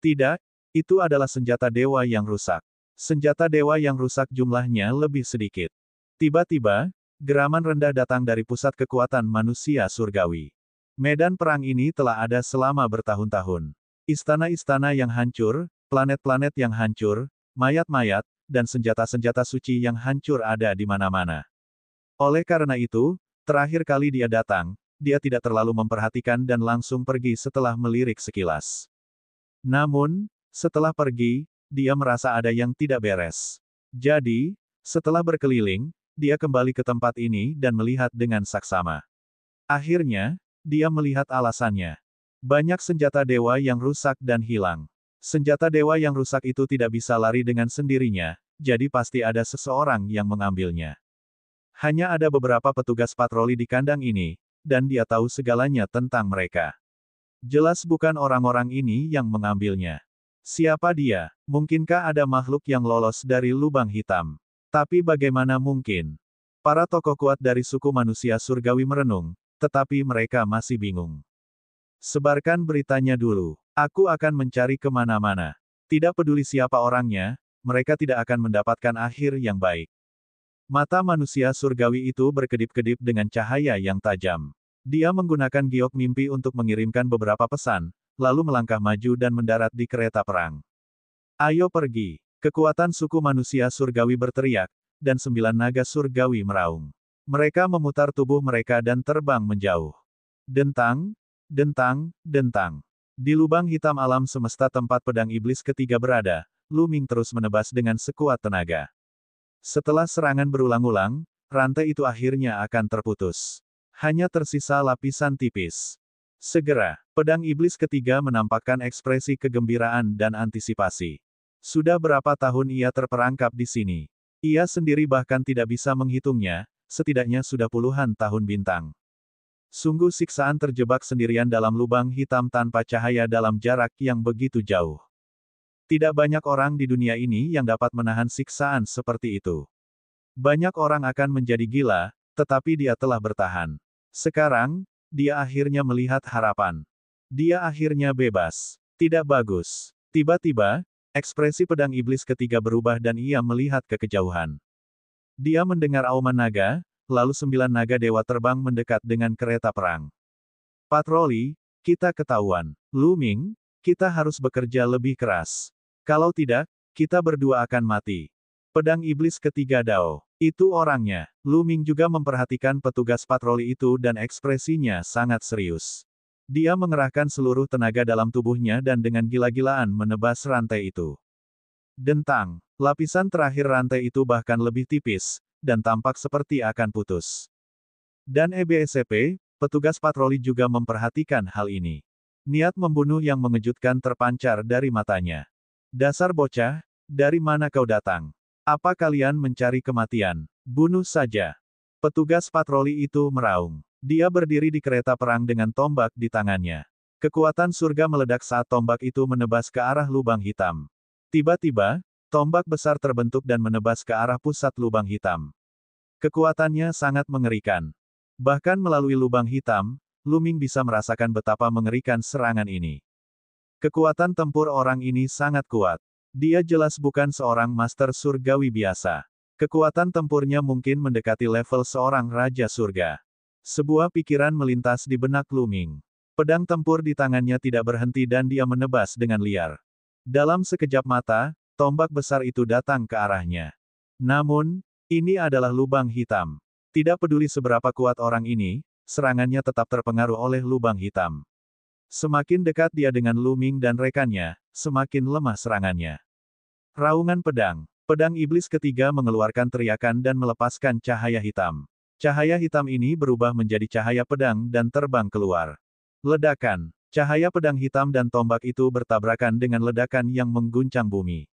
Tidak, itu adalah senjata dewa yang rusak. Senjata dewa yang rusak jumlahnya lebih sedikit. Tiba-tiba, geraman rendah datang dari pusat kekuatan manusia surgawi. Medan perang ini telah ada selama bertahun-tahun. Istana-istana yang hancur, planet-planet yang hancur, mayat-mayat, dan senjata-senjata suci yang hancur ada di mana-mana. Oleh karena itu, terakhir kali dia datang, dia tidak terlalu memperhatikan dan langsung pergi setelah melirik sekilas. Namun, setelah pergi, dia merasa ada yang tidak beres. Jadi, setelah berkeliling, dia kembali ke tempat ini dan melihat dengan saksama. Akhirnya, dia melihat alasannya. Banyak senjata dewa yang rusak dan hilang. Senjata dewa yang rusak itu tidak bisa lari dengan sendirinya, jadi pasti ada seseorang yang mengambilnya. Hanya ada beberapa petugas patroli di kandang ini, dan dia tahu segalanya tentang mereka. Jelas bukan orang-orang ini yang mengambilnya. Siapa dia? Mungkinkah ada makhluk yang lolos dari lubang hitam? Tapi bagaimana mungkin? Para tokoh kuat dari suku manusia surgawi merenung, tetapi mereka masih bingung. Sebarkan beritanya dulu. Aku akan mencari kemana-mana. Tidak peduli siapa orangnya, mereka tidak akan mendapatkan akhir yang baik. Mata manusia surgawi itu berkedip-kedip dengan cahaya yang tajam. Dia menggunakan giok mimpi untuk mengirimkan beberapa pesan, lalu melangkah maju dan mendarat di kereta perang. Ayo pergi. Kekuatan suku manusia surgawi berteriak, dan 9 naga surgawi meraung. Mereka memutar tubuh mereka dan terbang menjauh. Dentang, dentang, dentang. Di lubang hitam alam semesta tempat pedang iblis ketiga berada, Lu Ming terus menebas dengan sekuat tenaga. Setelah serangan berulang-ulang, rantai itu akhirnya akan terputus. Hanya tersisa lapisan tipis. Segera, pedang iblis ketiga menampakkan ekspresi kegembiraan dan antisipasi. Sudah berapa tahun ia terperangkap di sini? Ia sendiri bahkan tidak bisa menghitungnya, setidaknya sudah puluhan tahun bintang. Sungguh siksaan terjebak sendirian dalam lubang hitam tanpa cahaya dalam jarak yang begitu jauh. Tidak banyak orang di dunia ini yang dapat menahan siksaan seperti itu. Banyak orang akan menjadi gila, tetapi dia telah bertahan. Sekarang, dia akhirnya melihat harapan. Dia akhirnya bebas. Tidak bagus. Tiba-tiba, ekspresi pedang iblis ketiga berubah dan ia melihat ke kejauhan. Dia mendengar auman naga, lalu 9 naga dewa terbang mendekat dengan kereta perang. Patroli, kita ketahuan. Lu Ming, kita harus bekerja lebih keras. Kalau tidak, kita berdua akan mati. Pedang iblis ketiga Dao. Itu orangnya. Lu Ming juga memperhatikan petugas patroli itu dan ekspresinya sangat serius. Dia mengerahkan seluruh tenaga dalam tubuhnya dan dengan gila-gilaan menebas rantai itu. Dentang. Lapisan terakhir rantai itu bahkan lebih tipis, dan tampak seperti akan putus. Dan EBSCP, petugas patroli juga memperhatikan hal ini. Niat membunuh yang mengejutkan terpancar dari matanya. Dasar bocah, dari mana kau datang? Apa kalian mencari kematian? Bunuh saja. Petugas patroli itu meraung. Dia berdiri di kereta perang dengan tombak di tangannya. Kekuatan surga meledak saat tombak itu menebas ke arah lubang hitam. Tiba-tiba, tombak besar terbentuk dan menebas ke arah pusat lubang hitam. Kekuatannya sangat mengerikan. Bahkan melalui lubang hitam, Lu Ming bisa merasakan betapa mengerikan serangan ini. Kekuatan tempur orang ini sangat kuat. Dia jelas bukan seorang master surgawi biasa. Kekuatan tempurnya mungkin mendekati level seorang raja surga. Sebuah pikiran melintas di benak Lu Ming. Pedang tempur di tangannya tidak berhenti dan dia menebas dengan liar. Dalam sekejap mata, tombak besar itu datang ke arahnya. Namun, ini adalah lubang hitam. Tidak peduli seberapa kuat orang ini, serangannya tetap terpengaruh oleh lubang hitam. Semakin dekat dia dengan Lu Ming dan rekannya, semakin lemah serangannya. Raungan pedang. Pedang iblis ketiga mengeluarkan teriakan dan melepaskan cahaya hitam. Cahaya hitam ini berubah menjadi cahaya pedang dan terbang keluar. Ledakan. Cahaya pedang hitam dan tombak itu bertabrakan dengan ledakan yang mengguncang bumi.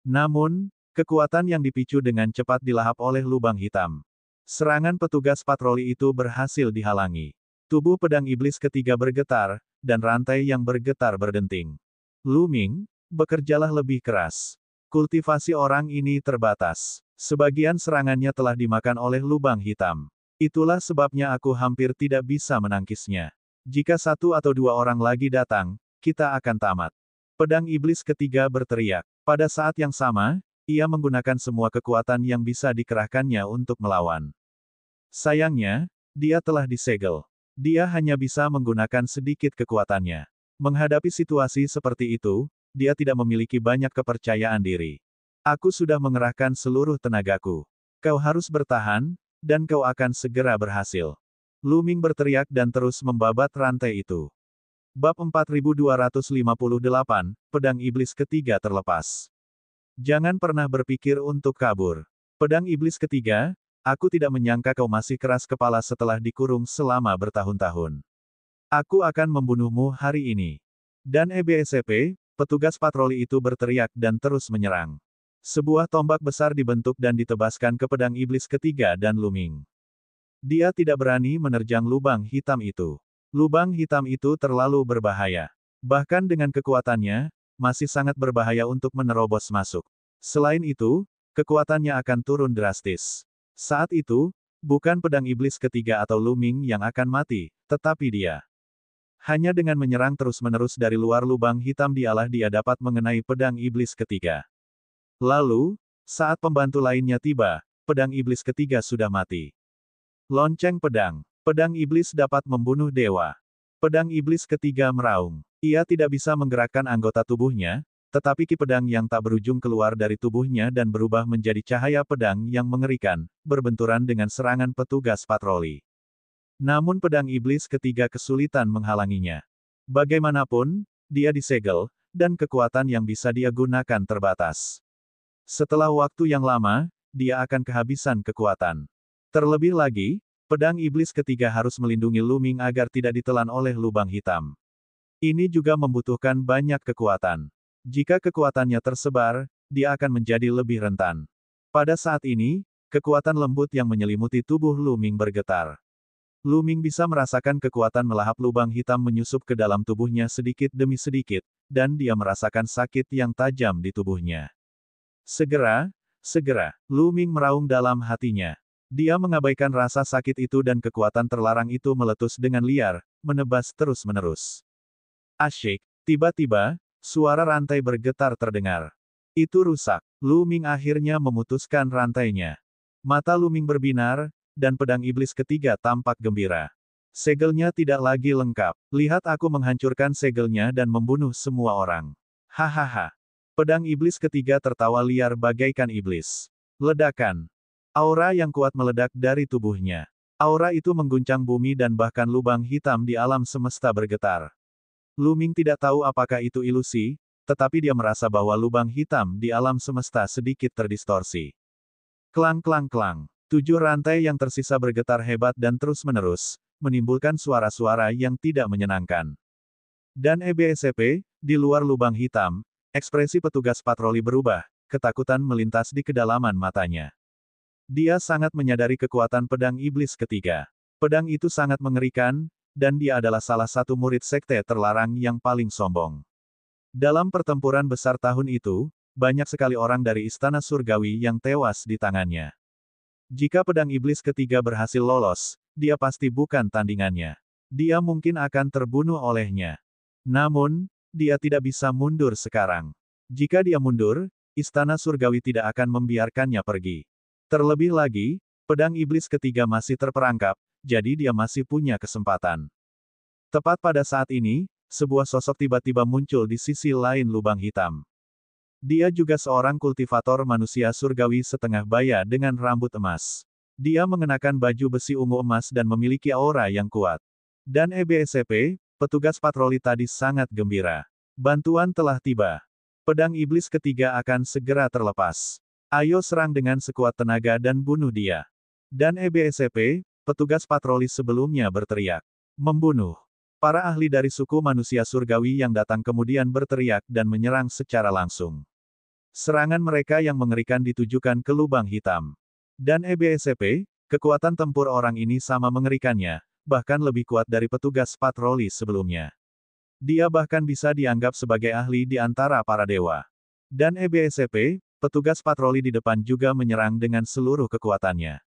Namun, kekuatan yang dipicu dengan cepat dilahap oleh lubang hitam. Serangan petugas patroli itu berhasil dihalangi. Tubuh pedang iblis ketiga bergetar, dan rantai yang bergetar berdenting. Lu Ming, bekerjalah lebih keras. Kultivasi orang ini terbatas. Sebagian serangannya telah dimakan oleh lubang hitam. Itulah sebabnya aku hampir tidak bisa menangkisnya. Jika satu atau dua orang lagi datang, kita akan tamat. Pedang iblis ketiga berteriak. Pada saat yang sama, ia menggunakan semua kekuatan yang bisa dikerahkannya untuk melawan. Sayangnya, dia telah disegel. Dia hanya bisa menggunakan sedikit kekuatannya. Menghadapi situasi seperti itu, dia tidak memiliki banyak kepercayaan diri. Aku sudah mengerahkan seluruh tenagaku. Kau harus bertahan, dan kau akan segera berhasil. Lu Ming berteriak dan terus membabat rantai itu. Bab 4258, Pedang Iblis Ketiga terlepas. Jangan pernah berpikir untuk kabur. Pedang Iblis Ketiga, aku tidak menyangka kau masih keras kepala setelah dikurung selama bertahun-tahun. Aku akan membunuhmu hari ini. Dan EBSP, petugas patroli itu berteriak dan terus menyerang. Sebuah tombak besar dibentuk dan ditebaskan ke pedang iblis ketiga dan Lu Ming. Dia tidak berani menerjang lubang hitam itu. Lubang hitam itu terlalu berbahaya. Bahkan dengan kekuatannya, masih sangat berbahaya untuk menerobos masuk. Selain itu, kekuatannya akan turun drastis. Saat itu, bukan pedang iblis ketiga atau Lu Ming yang akan mati, tetapi dia. Hanya dengan menyerang terus-menerus dari luar lubang hitam dialah dia dapat mengenai pedang iblis ketiga. Lalu, saat pembantu lainnya tiba, pedang iblis ketiga sudah mati. Lonceng pedang. Pedang iblis dapat membunuh dewa. Pedang iblis ketiga meraung. Ia tidak bisa menggerakkan anggota tubuhnya, tetapi ki pedang yang tak berujung keluar dari tubuhnya dan berubah menjadi cahaya pedang yang mengerikan, berbenturan dengan serangan petugas patroli. Namun pedang iblis ketiga kesulitan menghalanginya. Bagaimanapun, dia disegel, dan kekuatan yang bisa dia gunakan terbatas. Setelah waktu yang lama, dia akan kehabisan kekuatan. Terlebih lagi, pedang iblis ketiga harus melindungi Lu Ming agar tidak ditelan oleh lubang hitam. Ini juga membutuhkan banyak kekuatan. Jika kekuatannya tersebar, dia akan menjadi lebih rentan. Pada saat ini, kekuatan lembut yang menyelimuti tubuh Lu Ming bergetar. Lu Ming bisa merasakan kekuatan melahap lubang hitam menyusup ke dalam tubuhnya sedikit demi sedikit, dan dia merasakan sakit yang tajam di tubuhnya. Segera, Lu Ming meraung dalam hatinya. Dia mengabaikan rasa sakit itu dan kekuatan terlarang itu meletus dengan liar, menebas terus-menerus. Asyik. Tiba-tiba, suara rantai bergetar terdengar. Itu rusak. Lu Ming akhirnya memutuskan rantainya. Mata Lu Ming berbinar, dan pedang iblis ketiga tampak gembira. Segelnya tidak lagi lengkap. Lihat aku menghancurkan segelnya dan membunuh semua orang. Hahaha. Pedang iblis ketiga tertawa liar bagaikan iblis. Ledakan. Aura yang kuat meledak dari tubuhnya. Aura itu mengguncang bumi dan bahkan lubang hitam di alam semesta bergetar. Lu Ming tidak tahu apakah itu ilusi, tetapi dia merasa bahwa lubang hitam di alam semesta sedikit terdistorsi. Klang-klang-klang. 7 rantai yang tersisa bergetar hebat dan terus-menerus, menimbulkan suara-suara yang tidak menyenangkan. Dan EBSP, di luar lubang hitam, ekspresi petugas patroli berubah, ketakutan melintas di kedalaman matanya. Dia sangat menyadari kekuatan pedang iblis ketiga. Pedang itu sangat mengerikan, dan dia adalah salah satu murid sekte terlarang yang paling sombong. Dalam pertempuran besar tahun itu, banyak sekali orang dari istana surgawi yang tewas di tangannya. Jika pedang iblis ketiga berhasil lolos, dia pasti bukan tandingannya. Dia mungkin akan terbunuh olehnya. Namun, dia tidak bisa mundur sekarang. Jika dia mundur, istana surgawi tidak akan membiarkannya pergi. Terlebih lagi, pedang iblis ketiga masih terperangkap, jadi dia masih punya kesempatan. Tepat pada saat ini, sebuah sosok tiba-tiba muncul di sisi lain lubang hitam. Dia juga seorang kultivator manusia surgawi setengah baya dengan rambut emas. Dia mengenakan baju besi ungu emas dan memiliki aura yang kuat. Dan EBSCP, petugas patroli tadi sangat gembira. Bantuan telah tiba. Pedang iblis ketiga akan segera terlepas. Ayo serang dengan sekuat tenaga dan bunuh dia. Dan EBSCP, petugas patroli sebelumnya berteriak. Membunuh. Para ahli dari suku manusia surgawi yang datang kemudian berteriak dan menyerang secara langsung. Serangan mereka yang mengerikan ditujukan ke lubang hitam. Dan EBSCP, kekuatan tempur orang ini sama mengerikannya, bahkan lebih kuat dari petugas patroli sebelumnya. Dia bahkan bisa dianggap sebagai ahli di antara para dewa. Dan EBSCP, petugas patroli di depan juga menyerang dengan seluruh kekuatannya.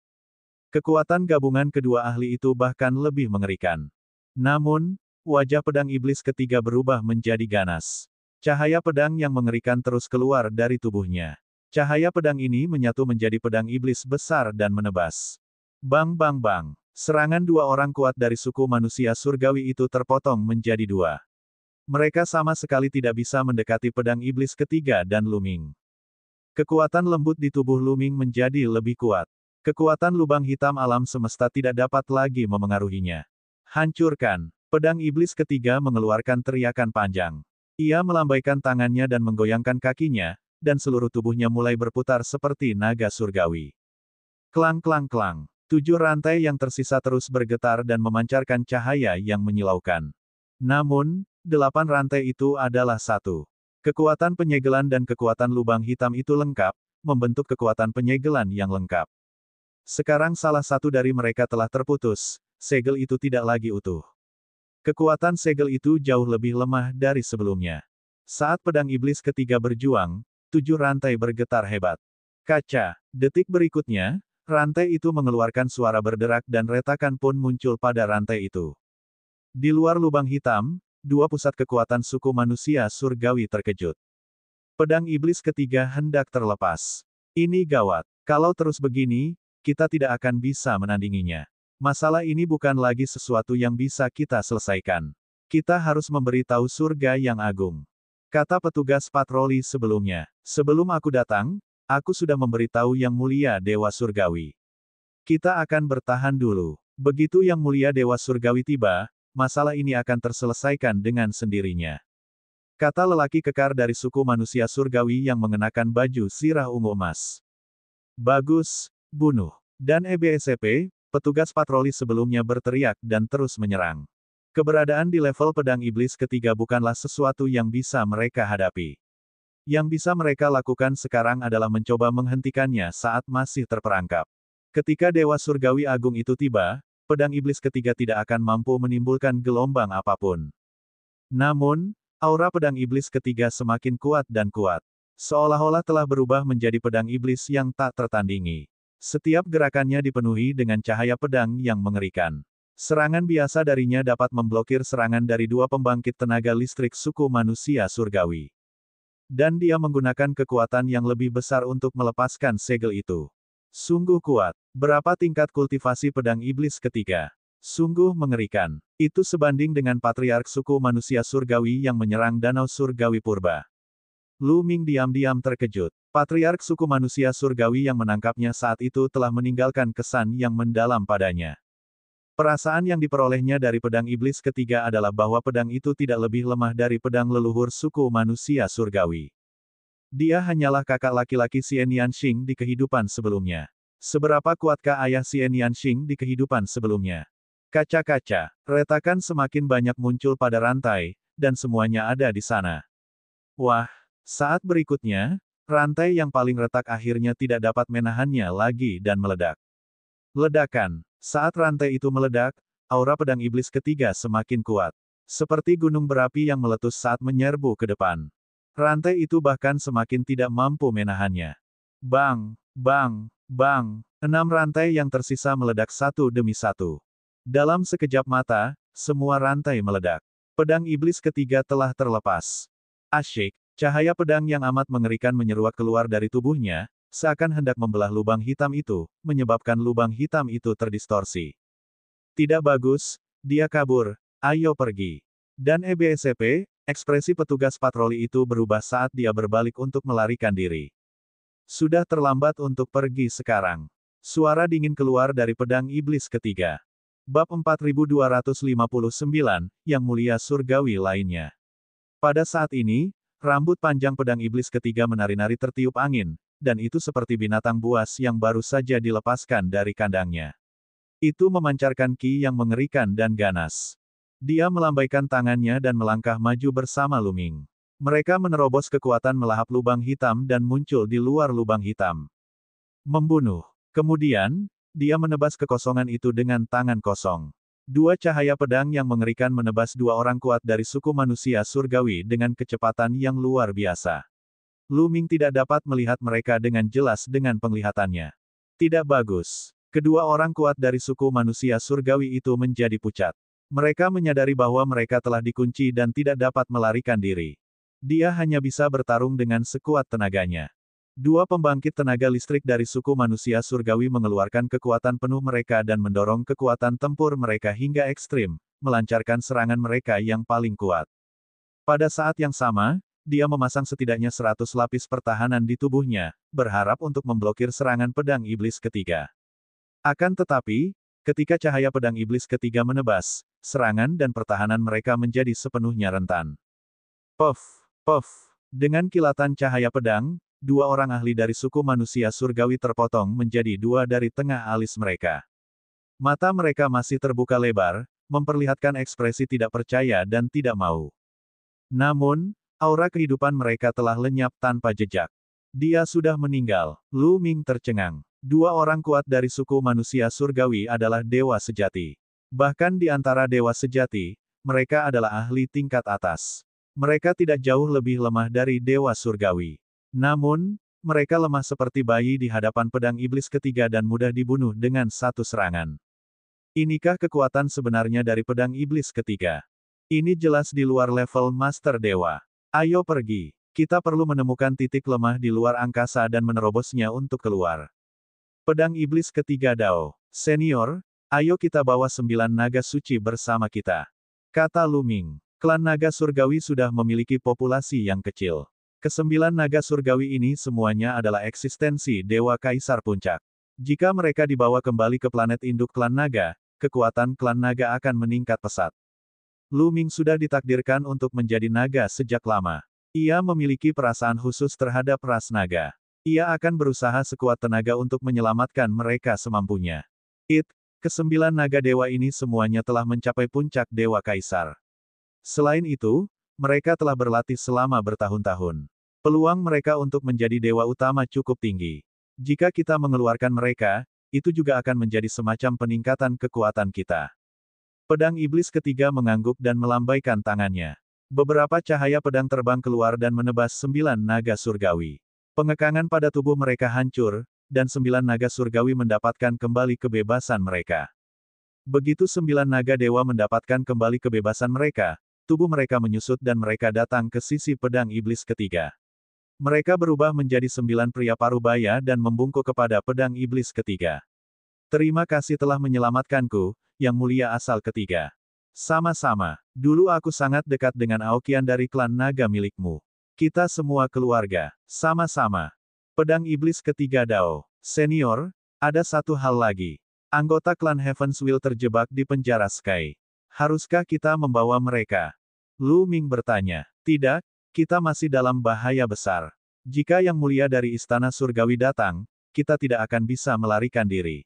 Kekuatan gabungan kedua ahli itu bahkan lebih mengerikan. Namun, wajah pedang iblis ketiga berubah menjadi ganas. Cahaya pedang yang mengerikan terus keluar dari tubuhnya. Cahaya pedang ini menyatu menjadi pedang iblis besar dan menebas. Bang bang bang. Serangan dua orang kuat dari suku manusia surgawi itu terpotong menjadi dua. Mereka sama sekali tidak bisa mendekati pedang iblis ketiga dan Luming. Kekuatan lembut di tubuh Luming menjadi lebih kuat. Kekuatan lubang hitam alam semesta tidak dapat lagi memengaruhinya. Hancurkan. Pedang iblis ketiga mengeluarkan teriakan panjang. Ia melambaikan tangannya dan menggoyangkan kakinya, dan seluruh tubuhnya mulai berputar seperti naga surgawi. Klang klang klang. 7 rantai yang tersisa terus bergetar dan memancarkan cahaya yang menyilaukan. Namun, 8 rantai itu adalah satu. Kekuatan penyegelan dan kekuatan lubang hitam itu lengkap, membentuk kekuatan penyegelan yang lengkap. Sekarang salah satu dari mereka telah terputus, segel itu tidak lagi utuh. Kekuatan segel itu jauh lebih lemah dari sebelumnya. Saat pedang iblis ketiga berjuang, 7 rantai bergetar hebat. Kaca. Detik berikutnya, rantai itu mengeluarkan suara berderak dan retakan pun muncul pada rantai itu. Di luar lubang hitam, 2 pusat kekuatan suku manusia surgawi terkejut. Pedang iblis ketiga hendak terlepas. Ini gawat. Kalau terus begini, kita tidak akan bisa menandinginya. Masalah ini bukan lagi sesuatu yang bisa kita selesaikan. Kita harus memberitahu surga yang agung. Kata petugas patroli sebelumnya. Sebelum aku datang, aku sudah memberitahu Yang Mulia Dewa Surgawi. Kita akan bertahan dulu. Begitu Yang Mulia Dewa Surgawi tiba, masalah ini akan terselesaikan dengan sendirinya. Kata lelaki kekar dari suku manusia surgawi yang mengenakan baju sirah ungu emas. Bagus, bunuh. Dan EBSCP, petugas patroli sebelumnya berteriak dan terus menyerang. Keberadaan di level pedang iblis ketiga bukanlah sesuatu yang bisa mereka hadapi. Yang bisa mereka lakukan sekarang adalah mencoba menghentikannya saat masih terperangkap. Ketika Dewa Surgawi Agung itu tiba, pedang iblis ketiga tidak akan mampu menimbulkan gelombang apapun. Namun, aura pedang iblis ketiga semakin kuat dan kuat. Seolah-olah telah berubah menjadi pedang iblis yang tak tertandingi. Setiap gerakannya dipenuhi dengan cahaya pedang yang mengerikan. Serangan biasa darinya dapat memblokir serangan dari 2 pembangkit tenaga listrik suku manusia surgawi. Dan dia menggunakan kekuatan yang lebih besar untuk melepaskan segel itu. Sungguh kuat. Berapa tingkat kultivasi pedang iblis ketiga? Sungguh mengerikan. Itu sebanding dengan patriark suku manusia surgawi yang menyerang danau surgawi purba. Luming diam-diam terkejut. Patriark suku manusia surgawi yang menangkapnya saat itu telah meninggalkan kesan yang mendalam padanya. Perasaan yang diperolehnya dari pedang iblis ketiga adalah bahwa pedang itu tidak lebih lemah dari pedang leluhur suku manusia surgawi. Dia hanyalah kakak laki-laki Xian Yanxing di kehidupan sebelumnya. Seberapa kuatkah ayah Xian Yanxing di kehidupan sebelumnya? Kaca-kaca. Retakan semakin banyak muncul pada rantai, dan semuanya ada di sana. Wah, saat berikutnya, rantai yang paling retak akhirnya tidak dapat menahannya lagi dan meledak. Ledakan. Saat rantai itu meledak, aura pedang iblis ketiga semakin kuat. Seperti gunung berapi yang meletus saat menyerbu ke depan. Rantai itu bahkan semakin tidak mampu menahannya. Bang, bang, bang. 6 rantai yang tersisa meledak satu demi satu. Dalam sekejap mata, semua rantai meledak. Pedang iblis ketiga telah terlepas. Asyik. Cahaya pedang yang amat mengerikan menyeruak keluar dari tubuhnya, seakan hendak membelah lubang hitam itu, menyebabkan lubang hitam itu terdistorsi. Tidak bagus, dia kabur. Ayo pergi. Dan EBSCP, ekspresi petugas patroli itu berubah saat dia berbalik untuk melarikan diri. Sudah terlambat untuk pergi sekarang. Suara dingin keluar dari pedang iblis ketiga. Bab 4259, Yang Mulia Surgawi lainnya. Pada saat ini, rambut panjang pedang iblis ketiga menari-nari tertiup angin, dan itu seperti binatang buas yang baru saja dilepaskan dari kandangnya. Itu memancarkan ki yang mengerikan dan ganas. Dia melambaikan tangannya dan melangkah maju bersama Luming. Mereka menerobos kekuatan melahap lubang hitam dan muncul di luar lubang hitam. Membunuh. Kemudian, dia menebas kekosongan itu dengan tangan kosong. Dua cahaya pedang yang mengerikan menebas dua orang kuat dari suku manusia surgawi dengan kecepatan yang luar biasa. Luming tidak dapat melihat mereka dengan jelas dengan penglihatannya. Tidak bagus. Kedua orang kuat dari suku manusia surgawi itu menjadi pucat. Mereka menyadari bahwa mereka telah dikunci dan tidak dapat melarikan diri. Dia hanya bisa bertarung dengan sekuat tenaganya. Dua pembangkit tenaga listrik dari suku manusia surgawi mengeluarkan kekuatan penuh mereka dan mendorong kekuatan tempur mereka hingga ekstrim, melancarkan serangan mereka yang paling kuat. Pada saat yang sama, dia memasang setidaknya 100 lapis pertahanan di tubuhnya, berharap untuk memblokir serangan pedang iblis ketiga. Akan tetapi, ketika cahaya pedang iblis ketiga menebas, serangan dan pertahanan mereka menjadi sepenuhnya rentan. Puff, puff. Dengan kilatan cahaya pedang, dua orang ahli dari suku manusia surgawi terpotong menjadi dua dari tengah alis mereka. Mata mereka masih terbuka lebar, memperlihatkan ekspresi tidak percaya dan tidak mau. Namun, aura kehidupan mereka telah lenyap tanpa jejak. Dia sudah meninggal. Lu Ming tercengang. Dua orang kuat dari suku manusia surgawi adalah dewa sejati. Bahkan di antara dewa sejati, mereka adalah ahli tingkat atas. Mereka tidak jauh lebih lemah dari dewa surgawi. Namun, mereka lemah seperti bayi di hadapan pedang iblis ketiga dan mudah dibunuh dengan satu serangan. Inikah kekuatan sebenarnya dari pedang iblis ketiga? Ini jelas di luar level Master Dewa. Ayo pergi. Kita perlu menemukan titik lemah di luar angkasa dan menerobosnya untuk keluar. Pedang iblis ketiga Dao. Senior, ayo kita bawa 9 naga suci bersama kita. Kata Luming. Klan naga surgawi sudah memiliki populasi yang kecil. Kesembilan naga surgawi ini semuanya adalah eksistensi Dewa Kaisar Puncak. Jika mereka dibawa kembali ke planet induk klan naga, kekuatan klan naga akan meningkat pesat. Luming sudah ditakdirkan untuk menjadi naga sejak lama. Ia memiliki perasaan khusus terhadap ras naga. Ia akan berusaha sekuat tenaga untuk menyelamatkan mereka semampunya. Kesembilan naga dewa ini semuanya telah mencapai puncak Dewa Kaisar. Selain itu, mereka telah berlatih selama bertahun-tahun. Peluang mereka untuk menjadi dewa utama cukup tinggi. Jika kita mengeluarkan mereka, itu juga akan menjadi semacam peningkatan kekuatan kita. Pedang iblis ketiga mengangguk dan melambaikan tangannya. Beberapa cahaya pedang terbang keluar dan menebas 9 naga surgawi. Pengekangan pada tubuh mereka hancur, dan 9 naga surgawi mendapatkan kembali kebebasan mereka. Begitu 9 naga dewa mendapatkan kembali kebebasan mereka, tubuh mereka menyusut dan mereka datang ke sisi pedang iblis ketiga. Mereka berubah menjadi 9 pria parubaya dan membungkuk kepada pedang iblis ketiga. Terima kasih telah menyelamatkanku, Yang Mulia asal ketiga. Sama-sama. Dulu aku sangat dekat dengan Aokian dari klan naga milikmu. Kita semua keluarga. Sama-sama. Pedang iblis ketiga Dao. Senior, ada satu hal lagi. Anggota klan Heaven's Will terjebak di penjara Sky. Haruskah kita membawa mereka? Lu Ming bertanya. Tidak, kita masih dalam bahaya besar. Jika Yang Mulia dari Istana Surgawi datang, kita tidak akan bisa melarikan diri.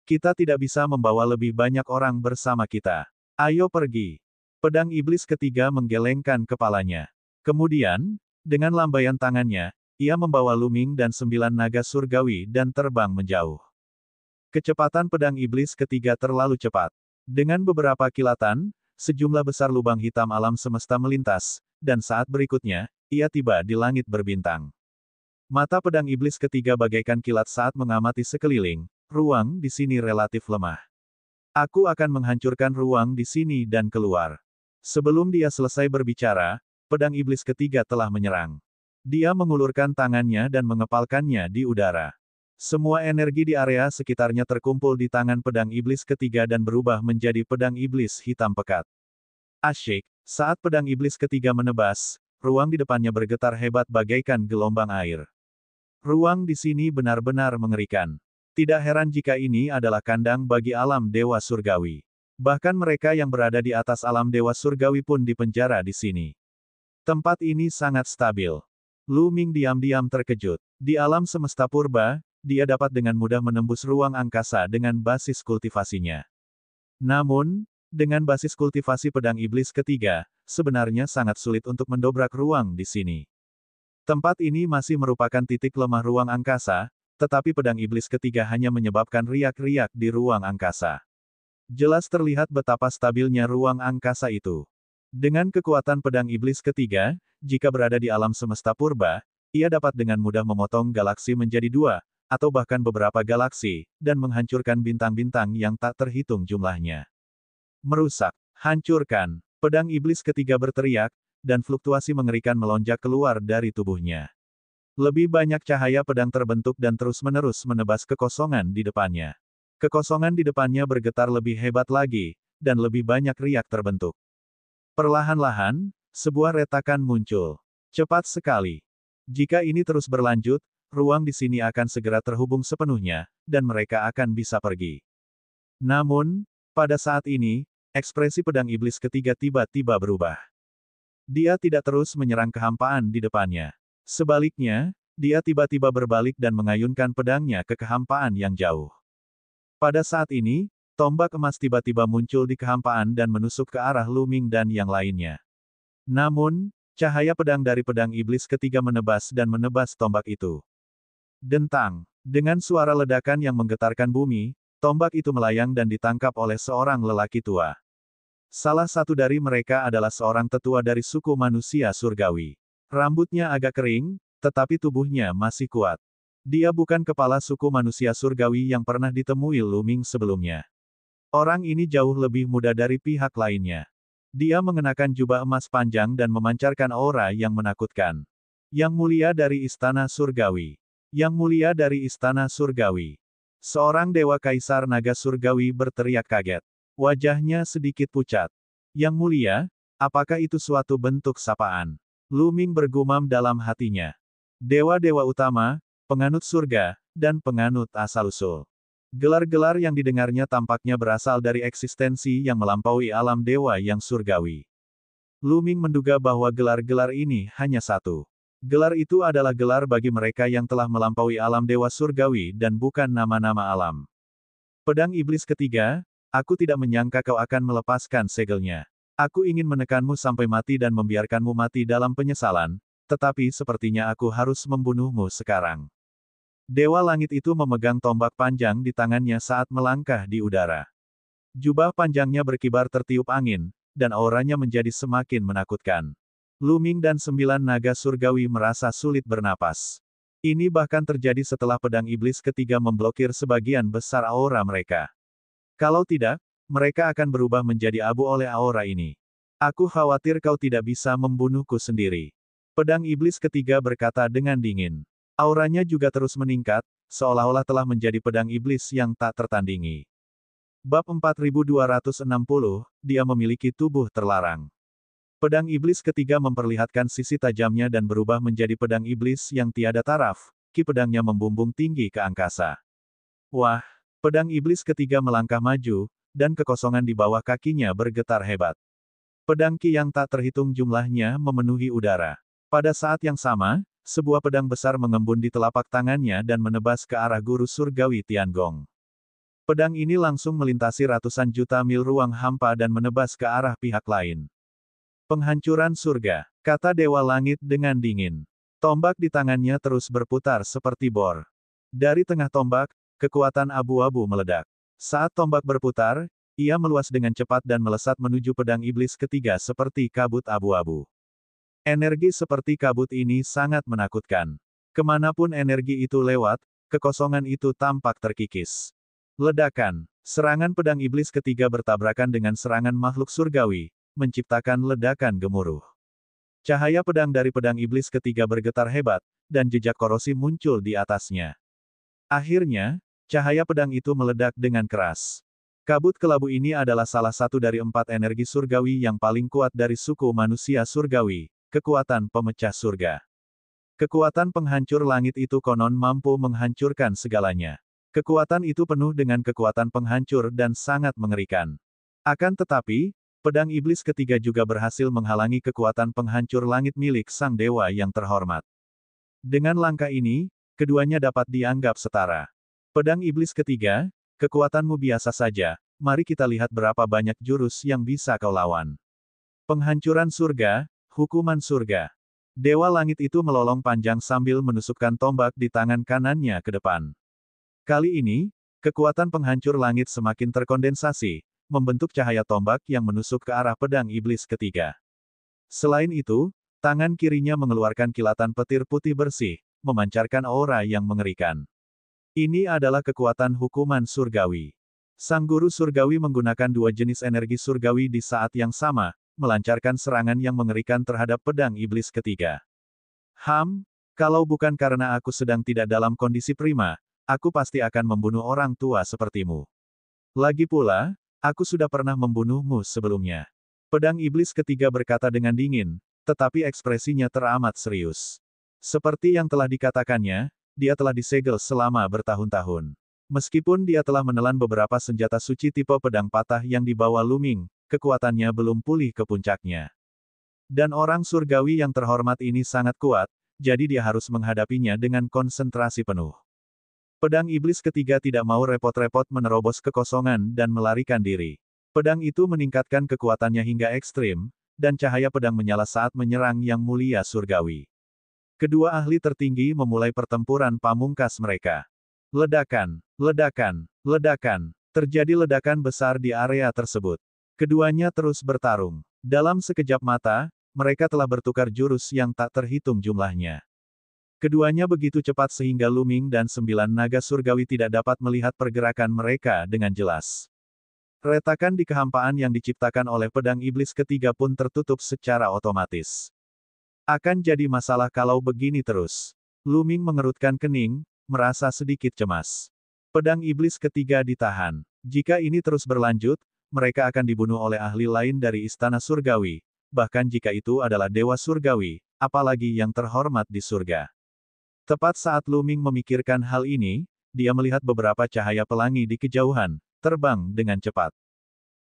Kita tidak bisa membawa lebih banyak orang bersama kita. Ayo pergi. Pedang iblis ketiga menggelengkan kepalanya. Kemudian, dengan lambaian tangannya, ia membawa Luming dan 9 naga surgawi dan terbang menjauh. Kecepatan pedang iblis ketiga terlalu cepat. Dengan beberapa kilatan, sejumlah besar lubang hitam alam semesta melintas, dan saat berikutnya, ia tiba di langit berbintang. Mata pedang iblis ketiga bagaikan kilat saat mengamati sekeliling, ruang di sini relatif lemah. Aku akan menghancurkan ruang di sini dan keluar. Sebelum dia selesai berbicara, pedang iblis ketiga telah menyerang. Dia mengulurkan tangannya dan mengepalkannya di udara. Semua energi di area sekitarnya terkumpul di tangan pedang iblis ketiga dan berubah menjadi pedang iblis hitam pekat. Asyik, saat pedang iblis ketiga menebas, ruang di depannya bergetar hebat bagaikan gelombang air. Ruang di sini benar-benar mengerikan. Tidak heran jika ini adalah kandang bagi alam dewa surgawi. Bahkan mereka yang berada di atas alam dewa surgawi pun dipenjara di sini. Tempat ini sangat stabil. Lu Ming diam-diam terkejut. Di alam semesta purba, dia dapat dengan mudah menembus ruang angkasa dengan basis kultivasinya. Namun, dengan basis kultivasi pedang iblis ketiga, sebenarnya sangat sulit untuk mendobrak ruang di sini. Tempat ini masih merupakan titik lemah ruang angkasa, tetapi pedang iblis ketiga hanya menyebabkan riak-riak di ruang angkasa. Jelas terlihat betapa stabilnya ruang angkasa itu. Dengan kekuatan pedang iblis ketiga, jika berada di alam semesta purba, ia dapat dengan mudah memotong galaksi menjadi dua, atau bahkan beberapa galaksi, dan menghancurkan bintang-bintang yang tak terhitung jumlahnya. Merusak, hancurkan, pedang iblis ketiga berteriak, dan fluktuasi mengerikan melonjak keluar dari tubuhnya. Lebih banyak cahaya pedang terbentuk dan terus-menerus menebas kekosongan di depannya. Kekosongan di depannya bergetar lebih hebat lagi, dan lebih banyak riak terbentuk. Perlahan-lahan, sebuah retakan muncul. Cepat sekali. Jika ini terus berlanjut, ruang di sini akan segera terhubung sepenuhnya, dan mereka akan bisa pergi. Namun, pada saat ini, ekspresi pedang iblis ketiga tiba-tiba berubah. Dia tidak terus menyerang kehampaan di depannya. Sebaliknya, dia tiba-tiba berbalik dan mengayunkan pedangnya ke kehampaan yang jauh. Pada saat ini, tombak emas tiba-tiba muncul di kehampaan dan menusuk ke arah Lu Ming dan yang lainnya. Namun, cahaya pedang dari pedang iblis ketiga menebas dan menebas tombak itu. Dentang, dengan suara ledakan yang menggetarkan bumi, tombak itu melayang dan ditangkap oleh seorang lelaki tua. Salah satu dari mereka adalah seorang tetua dari suku manusia surgawi. Rambutnya agak kering, tetapi tubuhnya masih kuat. Dia bukan kepala suku manusia surgawi yang pernah ditemui Lu Ming sebelumnya. Orang ini jauh lebih muda dari pihak lainnya. Dia mengenakan jubah emas panjang dan memancarkan aura yang menakutkan. Yang mulia dari istana surgawi. Yang mulia dari istana surgawi. Seorang dewa kaisar naga surgawi berteriak kaget. Wajahnya sedikit pucat. Yang mulia, apakah itu suatu bentuk sapaan? Lu Ming bergumam dalam hatinya. Dewa-dewa utama, penganut surga, dan penganut asal-usul. Gelar-gelar yang didengarnya tampaknya berasal dari eksistensi yang melampaui alam dewa yang surgawi. Lu Ming menduga bahwa gelar-gelar ini hanya satu. Gelar itu adalah gelar bagi mereka yang telah melampaui alam dewa surgawi dan bukan nama-nama alam. Pedang iblis ketiga, aku tidak menyangka kau akan melepaskan segelnya. Aku ingin menekanmu sampai mati dan membiarkanmu mati dalam penyesalan, tetapi sepertinya aku harus membunuhmu sekarang. Dewa langit itu memegang tombak panjang di tangannya saat melangkah di udara. Jubah panjangnya berkibar tertiup angin, dan auranya menjadi semakin menakutkan. Lu Ming dan 9 naga surgawi merasa sulit bernapas. Ini bahkan terjadi setelah pedang iblis ketiga memblokir sebagian besar aura mereka. Kalau tidak, mereka akan berubah menjadi abu oleh aura ini. Aku khawatir kau tidak bisa membunuhku sendiri. Pedang iblis ketiga berkata dengan dingin. Auranya juga terus meningkat, seolah-olah telah menjadi pedang iblis yang tak tertandingi. Bab 4260, dia memiliki tubuh terlarang. Pedang iblis ketiga memperlihatkan sisi tajamnya dan berubah menjadi pedang iblis yang tiada taraf, ki pedangnya membumbung tinggi ke angkasa. Wah! Pedang iblis ketiga melangkah maju, dan kekosongan di bawah kakinya bergetar hebat. Pedang ki yang tak terhitung jumlahnya memenuhi udara. Pada saat yang sama, sebuah pedang besar mengembun di telapak tangannya dan menebas ke arah guru surgawi Tiangong. Pedang ini langsung melintasi ratusan juta mil ruang hampa dan menebas ke arah pihak lain. Penghancuran surga, kata Dewa Langit dengan dingin. Tombak di tangannya terus berputar seperti bor. Dari tengah tombak, kekuatan abu-abu meledak. Saat tombak berputar, ia meluas dengan cepat dan melesat menuju pedang iblis ketiga seperti kabut abu-abu. Energi seperti kabut ini sangat menakutkan. Kemanapun energi itu lewat, kekosongan itu tampak terkikis. Ledakan, serangan pedang iblis ketiga bertabrakan dengan serangan makhluk surgawi, menciptakan ledakan gemuruh. Cahaya pedang dari pedang iblis ketiga bergetar hebat, dan jejak korosi muncul di atasnya. Akhirnya, cahaya pedang itu meledak dengan keras. Kabut kelabu ini adalah salah satu dari 4 energi surgawi yang paling kuat dari suku manusia surgawi, kekuatan pemecah surga. Kekuatan penghancur langit itu konon mampu menghancurkan segalanya. Kekuatan itu penuh dengan kekuatan penghancur dan sangat mengerikan. Akan tetapi, pedang iblis ketiga juga berhasil menghalangi kekuatan penghancur langit milik sang dewa yang terhormat. Dengan langkah ini, keduanya dapat dianggap setara. Pedang iblis ketiga, kekuatanmu biasa saja, mari kita lihat berapa banyak jurus yang bisa kau lawan. Penghancuran surga, hukuman surga. Dewa langit itu melolong panjang sambil menusukkan tombak di tangan kanannya ke depan. Kali ini, kekuatan penghancur langit semakin terkondensasi, membentuk cahaya tombak yang menusuk ke arah pedang iblis ketiga. Selain itu, tangan kirinya mengeluarkan kilatan petir putih bersih, memancarkan aura yang mengerikan. Ini adalah kekuatan hukuman surgawi. Sang guru surgawi menggunakan 2 jenis energi surgawi di saat yang sama, melancarkan serangan yang mengerikan terhadap pedang iblis ketiga. Kalau bukan karena aku sedang tidak dalam kondisi prima, aku pasti akan membunuh orang tua sepertimu. Lagi pula, aku sudah pernah membunuhmu sebelumnya. Pedang iblis ketiga berkata dengan dingin, tetapi ekspresinya teramat serius. Seperti yang telah dikatakannya, dia telah disegel selama bertahun-tahun. Meskipun dia telah menelan beberapa senjata suci tipe pedang patah yang dibawa Luming, kekuatannya belum pulih ke puncaknya. Dan orang surgawi yang terhormat ini sangat kuat, jadi dia harus menghadapinya dengan konsentrasi penuh. Pedang iblis ketiga tidak mau repot-repot menerobos kekosongan dan melarikan diri. Pedang itu meningkatkan kekuatannya hingga ekstrim, dan cahaya pedang menyala saat menyerang yang mulia surgawi. Kedua ahli tertinggi memulai pertempuran pamungkas mereka. Ledakan, ledakan, ledakan. Terjadi ledakan besar di area tersebut. Keduanya terus bertarung. Dalam sekejap mata, mereka telah bertukar jurus yang tak terhitung jumlahnya. Keduanya begitu cepat sehingga Luming dan 9 naga surgawi tidak dapat melihat pergerakan mereka dengan jelas. Retakan di kehampaan yang diciptakan oleh pedang iblis ketiga pun tertutup secara otomatis. Akan jadi masalah kalau begini terus. Luming mengerutkan kening, merasa sedikit cemas. Pedang iblis ketiga ditahan. Jika ini terus berlanjut, mereka akan dibunuh oleh ahli lain dari istana surgawi, bahkan jika itu adalah dewa surgawi, apalagi yang terhormat di surga. Tepat saat Luming memikirkan hal ini, dia melihat beberapa cahaya pelangi di kejauhan, terbang dengan cepat.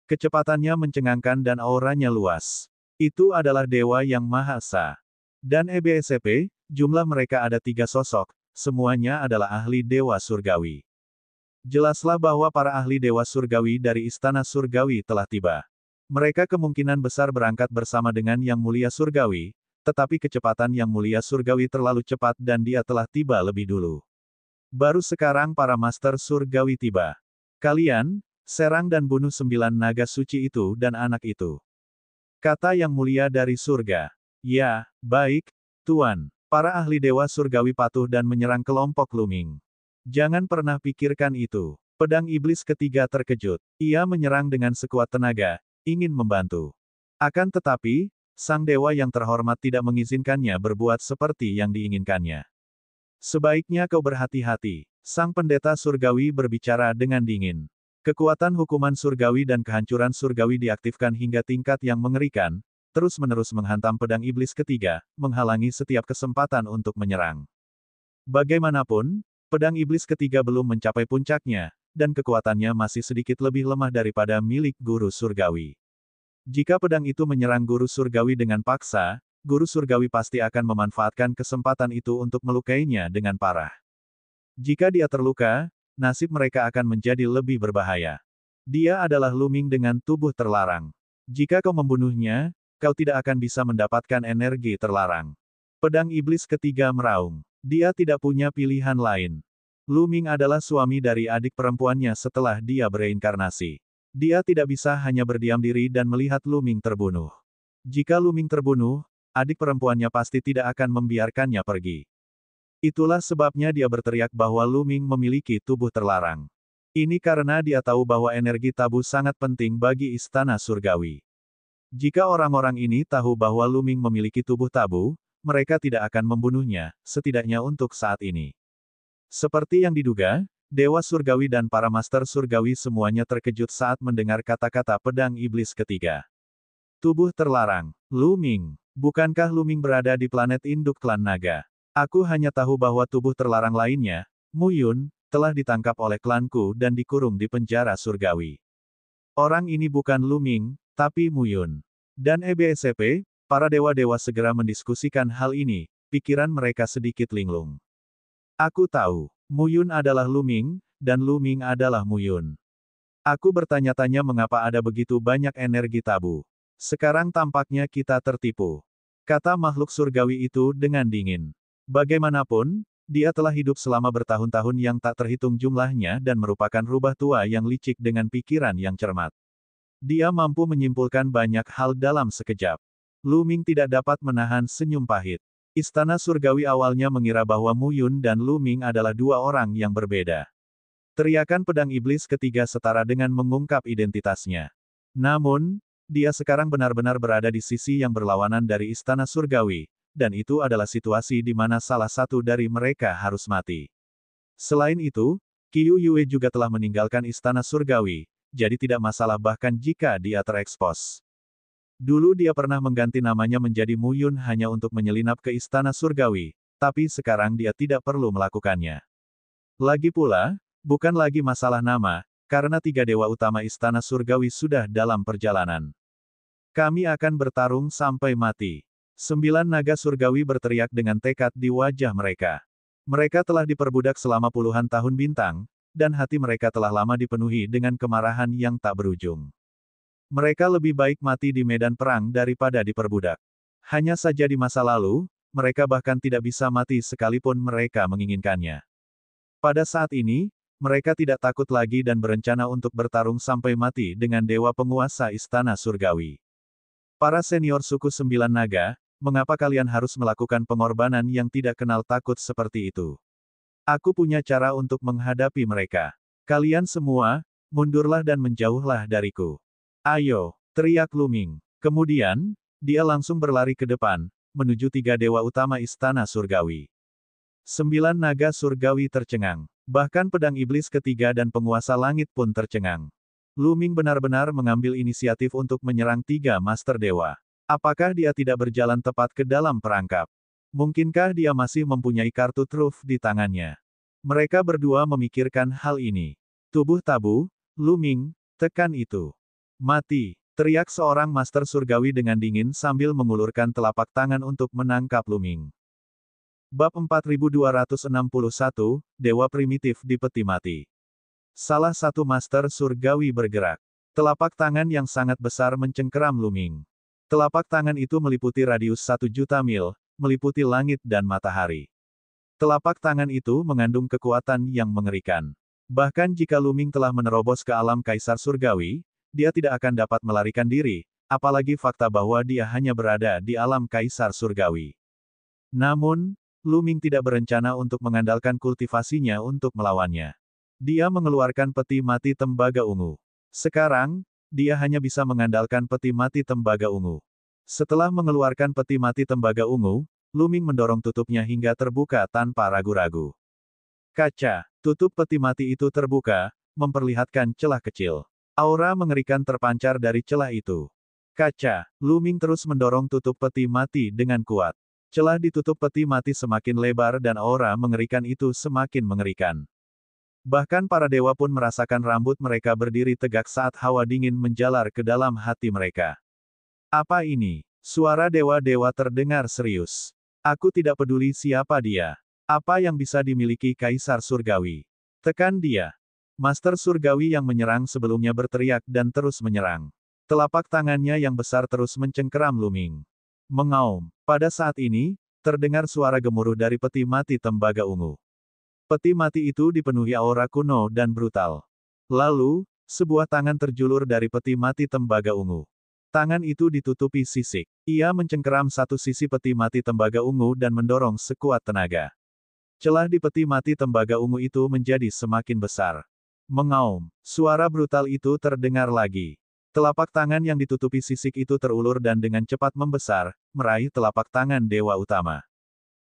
Kecepatannya mencengangkan dan auranya luas. Itu adalah dewa yang Maha Esa. Dan EBSCP, jumlah mereka ada 3 sosok, semuanya adalah ahli dewa surgawi. Jelaslah bahwa para ahli dewa surgawi dari istana surgawi telah tiba. Mereka kemungkinan besar berangkat bersama dengan Yang Mulia Surgawi, tetapi kecepatan Yang Mulia Surgawi terlalu cepat dan dia telah tiba lebih dulu. Baru sekarang para master surgawi tiba. Kalian, serang dan bunuh 9 naga suci itu dan anak itu. Kata Yang Mulia dari surga. Ya, baik, Tuan. Para ahli dewa surgawi patuh dan menyerang kelompok Luming. Jangan pernah pikirkan itu. Pedang iblis ketiga terkejut. Ia menyerang dengan sekuat tenaga, ingin membantu. Akan tetapi, sang dewa yang terhormat tidak mengizinkannya berbuat seperti yang diinginkannya. Sebaiknya kau berhati-hati. Sang pendeta surgawi berbicara dengan dingin. Kekuatan hukuman surgawi dan kehancuran surgawi diaktifkan hingga tingkat yang mengerikan, terus-menerus menghantam pedang iblis ketiga, menghalangi setiap kesempatan untuk menyerang. Bagaimanapun, pedang iblis ketiga belum mencapai puncaknya, dan kekuatannya masih sedikit lebih lemah daripada milik guru surgawi. Jika pedang itu menyerang guru surgawi dengan paksa, guru surgawi pasti akan memanfaatkan kesempatan itu untuk melukainya dengan parah. Jika dia terluka, nasib mereka akan menjadi lebih berbahaya. Dia adalah Luming dengan tubuh terlarang. Jika kau membunuhnya, kau tidak akan bisa mendapatkan energi terlarang. Pedang iblis ketiga meraung. Dia tidak punya pilihan lain. Luming adalah suami dari adik perempuannya setelah dia bereinkarnasi. Dia tidak bisa hanya berdiam diri dan melihat Luming terbunuh. Jika Luming terbunuh, adik perempuannya pasti tidak akan membiarkannya pergi. Itulah sebabnya dia berteriak bahwa Luming memiliki tubuh terlarang. Ini karena dia tahu bahwa energi tabu sangat penting bagi istana surgawi. Jika orang-orang ini tahu bahwa Luming memiliki tubuh tabu, mereka tidak akan membunuhnya, setidaknya untuk saat ini. Seperti yang diduga, Dewa Surgawi dan para Master Surgawi semuanya terkejut saat mendengar kata-kata pedang iblis ketiga. Tubuh terlarang. Lu Ming. Bukankah Lu Ming berada di planet induk klan naga? Aku hanya tahu bahwa tubuh terlarang lainnya, Mu Yun, telah ditangkap oleh klanku dan dikurung di penjara surgawi. Orang ini bukan Lu Ming, tapi Mu Yun. Dan EBSCP, para dewa-dewa segera mendiskusikan hal ini, pikiran mereka sedikit linglung. Aku tahu. Mu Yun adalah Lu Ming, dan Lu Ming adalah Mu Yun. Aku bertanya-tanya mengapa ada begitu banyak energi tabu. Sekarang tampaknya kita tertipu. Kata makhluk surgawi itu dengan dingin. Bagaimanapun, dia telah hidup selama bertahun-tahun yang tak terhitung jumlahnya dan merupakan rubah tua yang licik dengan pikiran yang cermat. Dia mampu menyimpulkan banyak hal dalam sekejap. Lu Ming tidak dapat menahan senyum pahit. Istana Surgawi awalnya mengira bahwa Mu Yun dan Lu Ming adalah dua orang yang berbeda. Teriakan pedang iblis ketiga setara dengan mengungkap identitasnya. Namun, dia sekarang benar-benar berada di sisi yang berlawanan dari Istana Surgawi, dan itu adalah situasi di mana salah satu dari mereka harus mati. Selain itu, Qiu Yue juga telah meninggalkan Istana Surgawi, jadi tidak masalah bahkan jika dia terekspos. Dulu dia pernah mengganti namanya menjadi Mu Yun hanya untuk menyelinap ke Istana Surgawi, tapi sekarang dia tidak perlu melakukannya. Lagi pula, bukan lagi masalah nama, karena tiga dewa utama Istana Surgawi sudah dalam perjalanan. Kami akan bertarung sampai mati. 9 naga surgawi berteriak dengan tekad di wajah mereka. Mereka telah diperbudak selama puluhan tahun bintang, dan hati mereka telah lama dipenuhi dengan kemarahan yang tak berujung. Mereka lebih baik mati di medan perang daripada diperbudak. Hanya saja di masa lalu, mereka bahkan tidak bisa mati sekalipun mereka menginginkannya. Pada saat ini, mereka tidak takut lagi dan berencana untuk bertarung sampai mati dengan dewa penguasa Istana Surgawi. Para senior suku 9 naga, mengapa kalian harus melakukan pengorbanan yang tidak kenal takut seperti itu? Aku punya cara untuk menghadapi mereka. Kalian semua, mundurlah dan menjauhlah dariku. Ayo, teriak Lu Ming. Kemudian, dia langsung berlari ke depan, menuju tiga dewa utama Istana Surgawi. 9 naga surgawi tercengang. Bahkan pedang iblis ketiga dan penguasa langit pun tercengang. Lu Ming benar-benar mengambil inisiatif untuk menyerang tiga master dewa. Apakah dia tidak berjalan tepat ke dalam perangkap? Mungkinkah dia masih mempunyai kartu truf di tangannya? Mereka berdua memikirkan hal ini. Tubuh tabu, Lu Ming, tekan itu. Mati, teriak seorang master surgawi dengan dingin sambil mengulurkan telapak tangan untuk menangkap Lu Ming. Bab 4261, Dewa Primitif di Peti Mati. Salah satu master surgawi bergerak. Telapak tangan yang sangat besar mencengkeram Lu Ming. Telapak tangan itu meliputi radius 1 juta mil, meliputi langit dan matahari. Telapak tangan itu mengandung kekuatan yang mengerikan. Bahkan jika Lu Ming telah menerobos ke alam Kaisar Surgawi, dia tidak akan dapat melarikan diri, apalagi fakta bahwa dia hanya berada di alam Kaisar Surgawi. Namun, Lu Ming tidak berencana untuk mengandalkan kultivasinya untuk melawannya. Dia mengeluarkan peti mati tembaga ungu. Sekarang, dia hanya bisa mengandalkan peti mati tembaga ungu. Setelah mengeluarkan peti mati tembaga ungu, Lu Ming mendorong tutupnya hingga terbuka tanpa ragu-ragu. Kaca, tutup peti mati itu terbuka, memperlihatkan celah kecil. Aura mengerikan terpancar dari celah itu. Kaca, Lu Ming terus mendorong tutup peti mati dengan kuat. Celah di tutup peti mati semakin lebar dan aura mengerikan itu semakin mengerikan. Bahkan para dewa pun merasakan rambut mereka berdiri tegak saat hawa dingin menjalar ke dalam hati mereka. Apa ini? Suara dewa-dewa terdengar serius. Aku tidak peduli siapa dia. Apa yang bisa dimiliki Kaisar Surgawi? Tekan dia. Master Surgawi yang menyerang sebelumnya berteriak dan terus menyerang. Telapak tangannya yang besar terus mencengkeram Lu Ming. Mengaum. Pada saat ini, terdengar suara gemuruh dari peti mati tembaga ungu. Peti mati itu dipenuhi aura kuno dan brutal. Lalu, sebuah tangan terjulur dari peti mati tembaga ungu. Tangan itu ditutupi sisik. Ia mencengkeram satu sisi peti mati tembaga ungu dan mendorong sekuat tenaga. Celah di peti mati tembaga ungu itu menjadi semakin besar. Mengaum. Suara brutal itu terdengar lagi. Telapak tangan yang ditutupi sisik itu terulur dan dengan cepat membesar, meraih telapak tangan dewa utama.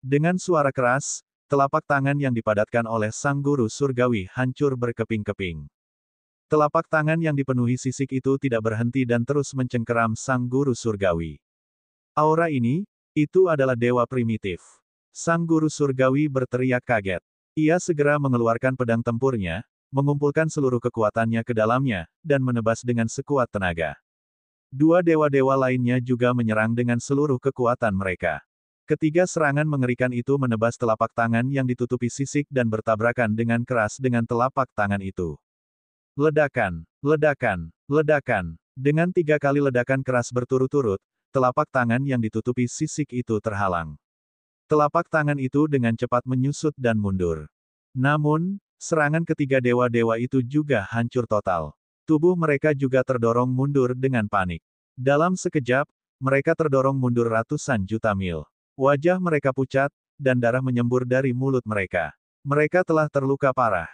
Dengan suara keras, telapak tangan yang dipadatkan oleh sang guru surgawi hancur berkeping-keping. Telapak tangan yang dipenuhi sisik itu tidak berhenti dan terus mencengkeram sang guru surgawi. Aura ini, itu adalah dewa primitif. Sang guru surgawi berteriak kaget. Ia segera mengeluarkan pedang tempurnya, mengumpulkan seluruh kekuatannya ke dalamnya, dan menebas dengan sekuat tenaga. Dua dewa-dewa lainnya juga menyerang dengan seluruh kekuatan mereka. Ketiga serangan mengerikan itu menebas telapak tangan yang ditutupi sisik dan bertabrakan dengan keras dengan telapak tangan itu. Ledakan, ledakan, ledakan. Dengan 3 kali ledakan keras berturut-turut, telapak tangan yang ditutupi sisik itu terhalang. Telapak tangan itu dengan cepat menyusut dan mundur. Namun, serangan ketiga dewa-dewa itu juga hancur total. Tubuh mereka juga terdorong mundur dengan panik. Dalam sekejap, mereka terdorong mundur ratusan juta mil. Wajah mereka pucat, dan darah menyembur dari mulut mereka. Mereka telah terluka parah.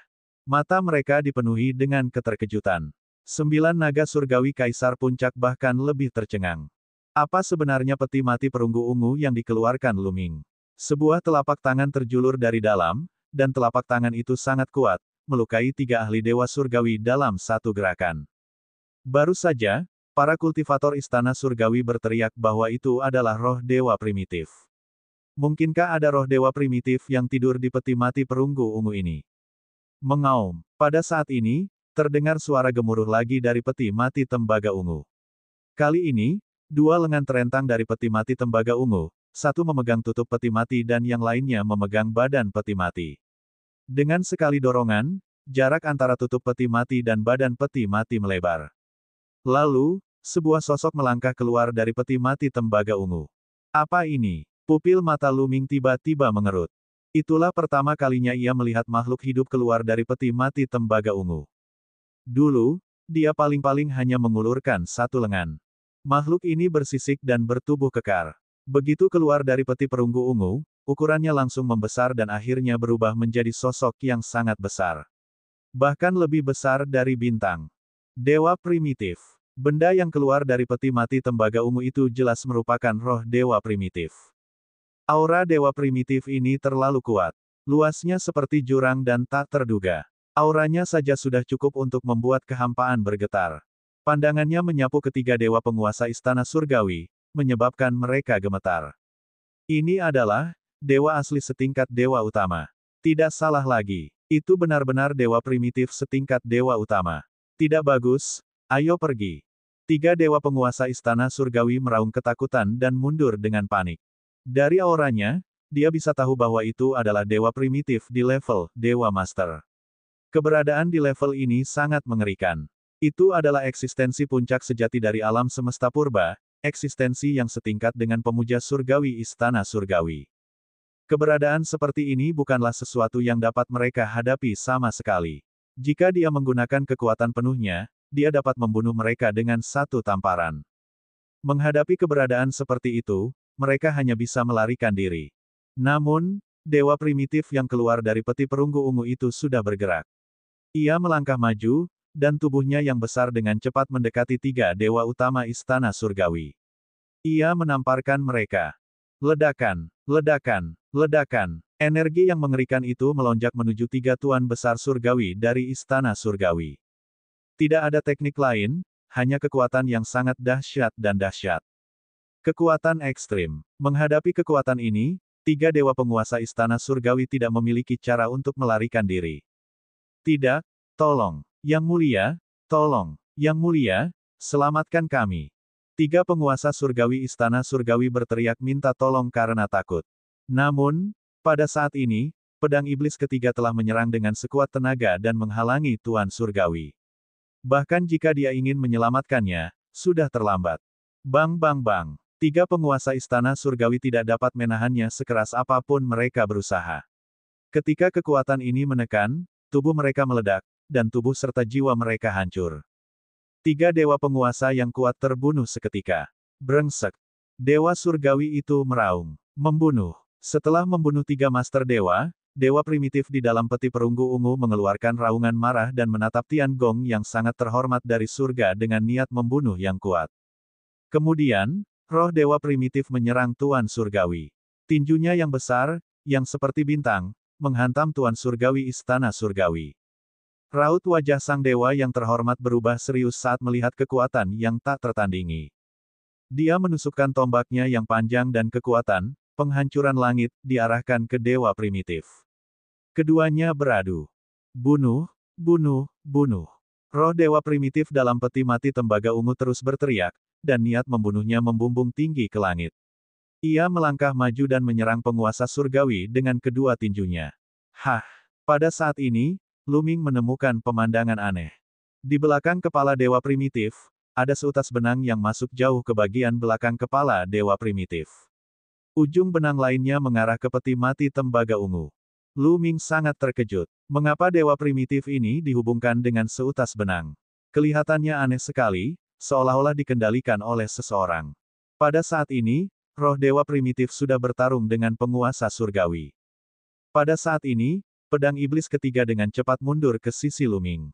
Mata mereka dipenuhi dengan keterkejutan. 9 naga surgawi kaisar puncak bahkan lebih tercengang. Apa sebenarnya peti mati perunggu ungu yang dikeluarkan Luming? Sebuah telapak tangan terjulur dari dalam, dan telapak tangan itu sangat kuat, melukai 3 ahli dewa surgawi dalam satu gerakan. Baru saja, para kultivator istana surgawi berteriak bahwa itu adalah roh dewa primitif. Mungkinkah ada roh dewa primitif yang tidur di peti mati perunggu ungu ini? Mengaum. Pada saat ini, terdengar suara gemuruh lagi dari peti mati tembaga ungu. Kali ini, 2 lengan terentang dari peti mati tembaga ungu, satu memegang tutup peti mati dan yang lainnya memegang badan peti mati. Dengan sekali dorongan, jarak antara tutup peti mati dan badan peti mati melebar. Lalu, sebuah sosok melangkah keluar dari peti mati tembaga ungu. Apa ini? Pupil mata Luming tiba-tiba mengerut. Itulah pertama kalinya ia melihat makhluk hidup keluar dari peti mati tembaga ungu. Dulu, dia paling-paling hanya mengulurkan satu lengan. Makhluk ini bersisik dan bertubuh kekar. Begitu keluar dari peti perunggu ungu, ukurannya langsung membesar dan akhirnya berubah menjadi sosok yang sangat besar. Bahkan lebih besar dari bintang. Dewa primitif. Benda yang keluar dari peti mati tembaga ungu itu jelas merupakan roh dewa primitif. Aura dewa primitif ini terlalu kuat. Luasnya seperti jurang dan tak terduga. Auranya saja sudah cukup untuk membuat kehampaan bergetar. Pandangannya menyapu ketiga dewa penguasa istana surgawi, menyebabkan mereka gemetar. Ini adalah dewa asli setingkat dewa utama. Tidak salah lagi. Itu benar-benar dewa primitif setingkat dewa utama. Tidak bagus, ayo pergi. 3 dewa penguasa istana surgawi meraung ketakutan dan mundur dengan panik. Dari auranya, dia bisa tahu bahwa itu adalah dewa primitif di level Dewa Master. Keberadaan di level ini sangat mengerikan. Itu adalah eksistensi puncak sejati dari alam semesta purba, eksistensi yang setingkat dengan pemuja surgawi istana surgawi. Keberadaan seperti ini bukanlah sesuatu yang dapat mereka hadapi sama sekali. Jika dia menggunakan kekuatan penuhnya, dia dapat membunuh mereka dengan satu tamparan. Menghadapi keberadaan seperti itu, mereka hanya bisa melarikan diri. Namun, dewa primitif yang keluar dari peti perunggu ungu itu sudah bergerak. Ia melangkah maju, dan tubuhnya yang besar dengan cepat mendekati 3 dewa utama istana surgawi. Ia menamparkan mereka. Ledakan, ledakan, ledakan. Energi yang mengerikan itu melonjak menuju 3 tuan besar surgawi dari istana surgawi. Tidak ada teknik lain, hanya kekuatan yang sangat dahsyat dan dahsyat. Kekuatan ekstrim. Menghadapi kekuatan ini, 3 dewa penguasa istana surgawi tidak memiliki cara untuk melarikan diri. Tidak, tolong. Yang mulia, tolong. Yang mulia, selamatkan kami. 3 penguasa surgawi istana surgawi berteriak minta tolong karena takut. Namun, pada saat ini, pedang iblis ketiga telah menyerang dengan sekuat tenaga dan menghalangi tuan surgawi. Bahkan jika dia ingin menyelamatkannya, sudah terlambat. Bang bang bang. 3 penguasa istana surgawi tidak dapat menahannya sekeras apapun mereka berusaha. Ketika kekuatan ini menekan, tubuh mereka meledak, dan tubuh serta jiwa mereka hancur. 3 dewa penguasa yang kuat terbunuh seketika. Brengsek. Dewa surgawi itu meraung. Membunuh. Setelah membunuh 3 master dewa, dewa primitif di dalam peti perunggu ungu mengeluarkan raungan marah dan menatap Tian Gong yang sangat terhormat dari surga dengan niat membunuh yang kuat. Kemudian, roh dewa primitif menyerang tuan surgawi. Tinjunya yang besar, yang seperti bintang, menghantam Tuan Surgawi Istana Surgawi. Raut wajah sang dewa yang terhormat berubah serius saat melihat kekuatan yang tak tertandingi. Dia menusukkan tombaknya yang panjang dan kekuatan, penghancuran langit, diarahkan ke dewa primitif. Keduanya beradu. Bunuh, bunuh, bunuh. Roh dewa primitif dalam peti mati tembaga ungu terus berteriak, dan niat membunuhnya membumbung tinggi ke langit. Ia melangkah maju dan menyerang penguasa surgawi dengan kedua tinjunya. Hah! Pada saat ini, Luming menemukan pemandangan aneh. Di belakang kepala dewa primitif, ada seutas benang yang masuk jauh ke bagian belakang kepala dewa primitif. Ujung benang lainnya mengarah ke peti mati tembaga ungu. Luming sangat terkejut. Mengapa dewa primitif ini dihubungkan dengan seutas benang? Kelihatannya aneh sekali, seolah-olah dikendalikan oleh seseorang. Pada saat ini, roh dewa primitif sudah bertarung dengan penguasa surgawi. Pada saat ini, pedang iblis ketiga dengan cepat mundur ke sisi Luming.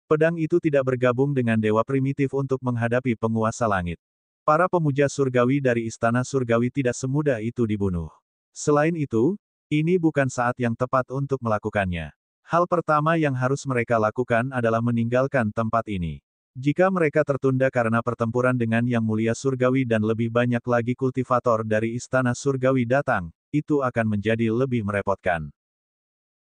Pedang itu tidak bergabung dengan dewa primitif untuk menghadapi penguasa langit. Para pemuja surgawi dari istana surgawi tidak semudah itu dibunuh. Selain itu, ini bukan saat yang tepat untuk melakukannya. Hal pertama yang harus mereka lakukan adalah meninggalkan tempat ini. Jika mereka tertunda karena pertempuran dengan Yang Mulia Surgawi dan lebih banyak lagi kultivator dari istana surgawi datang, itu akan menjadi lebih merepotkan.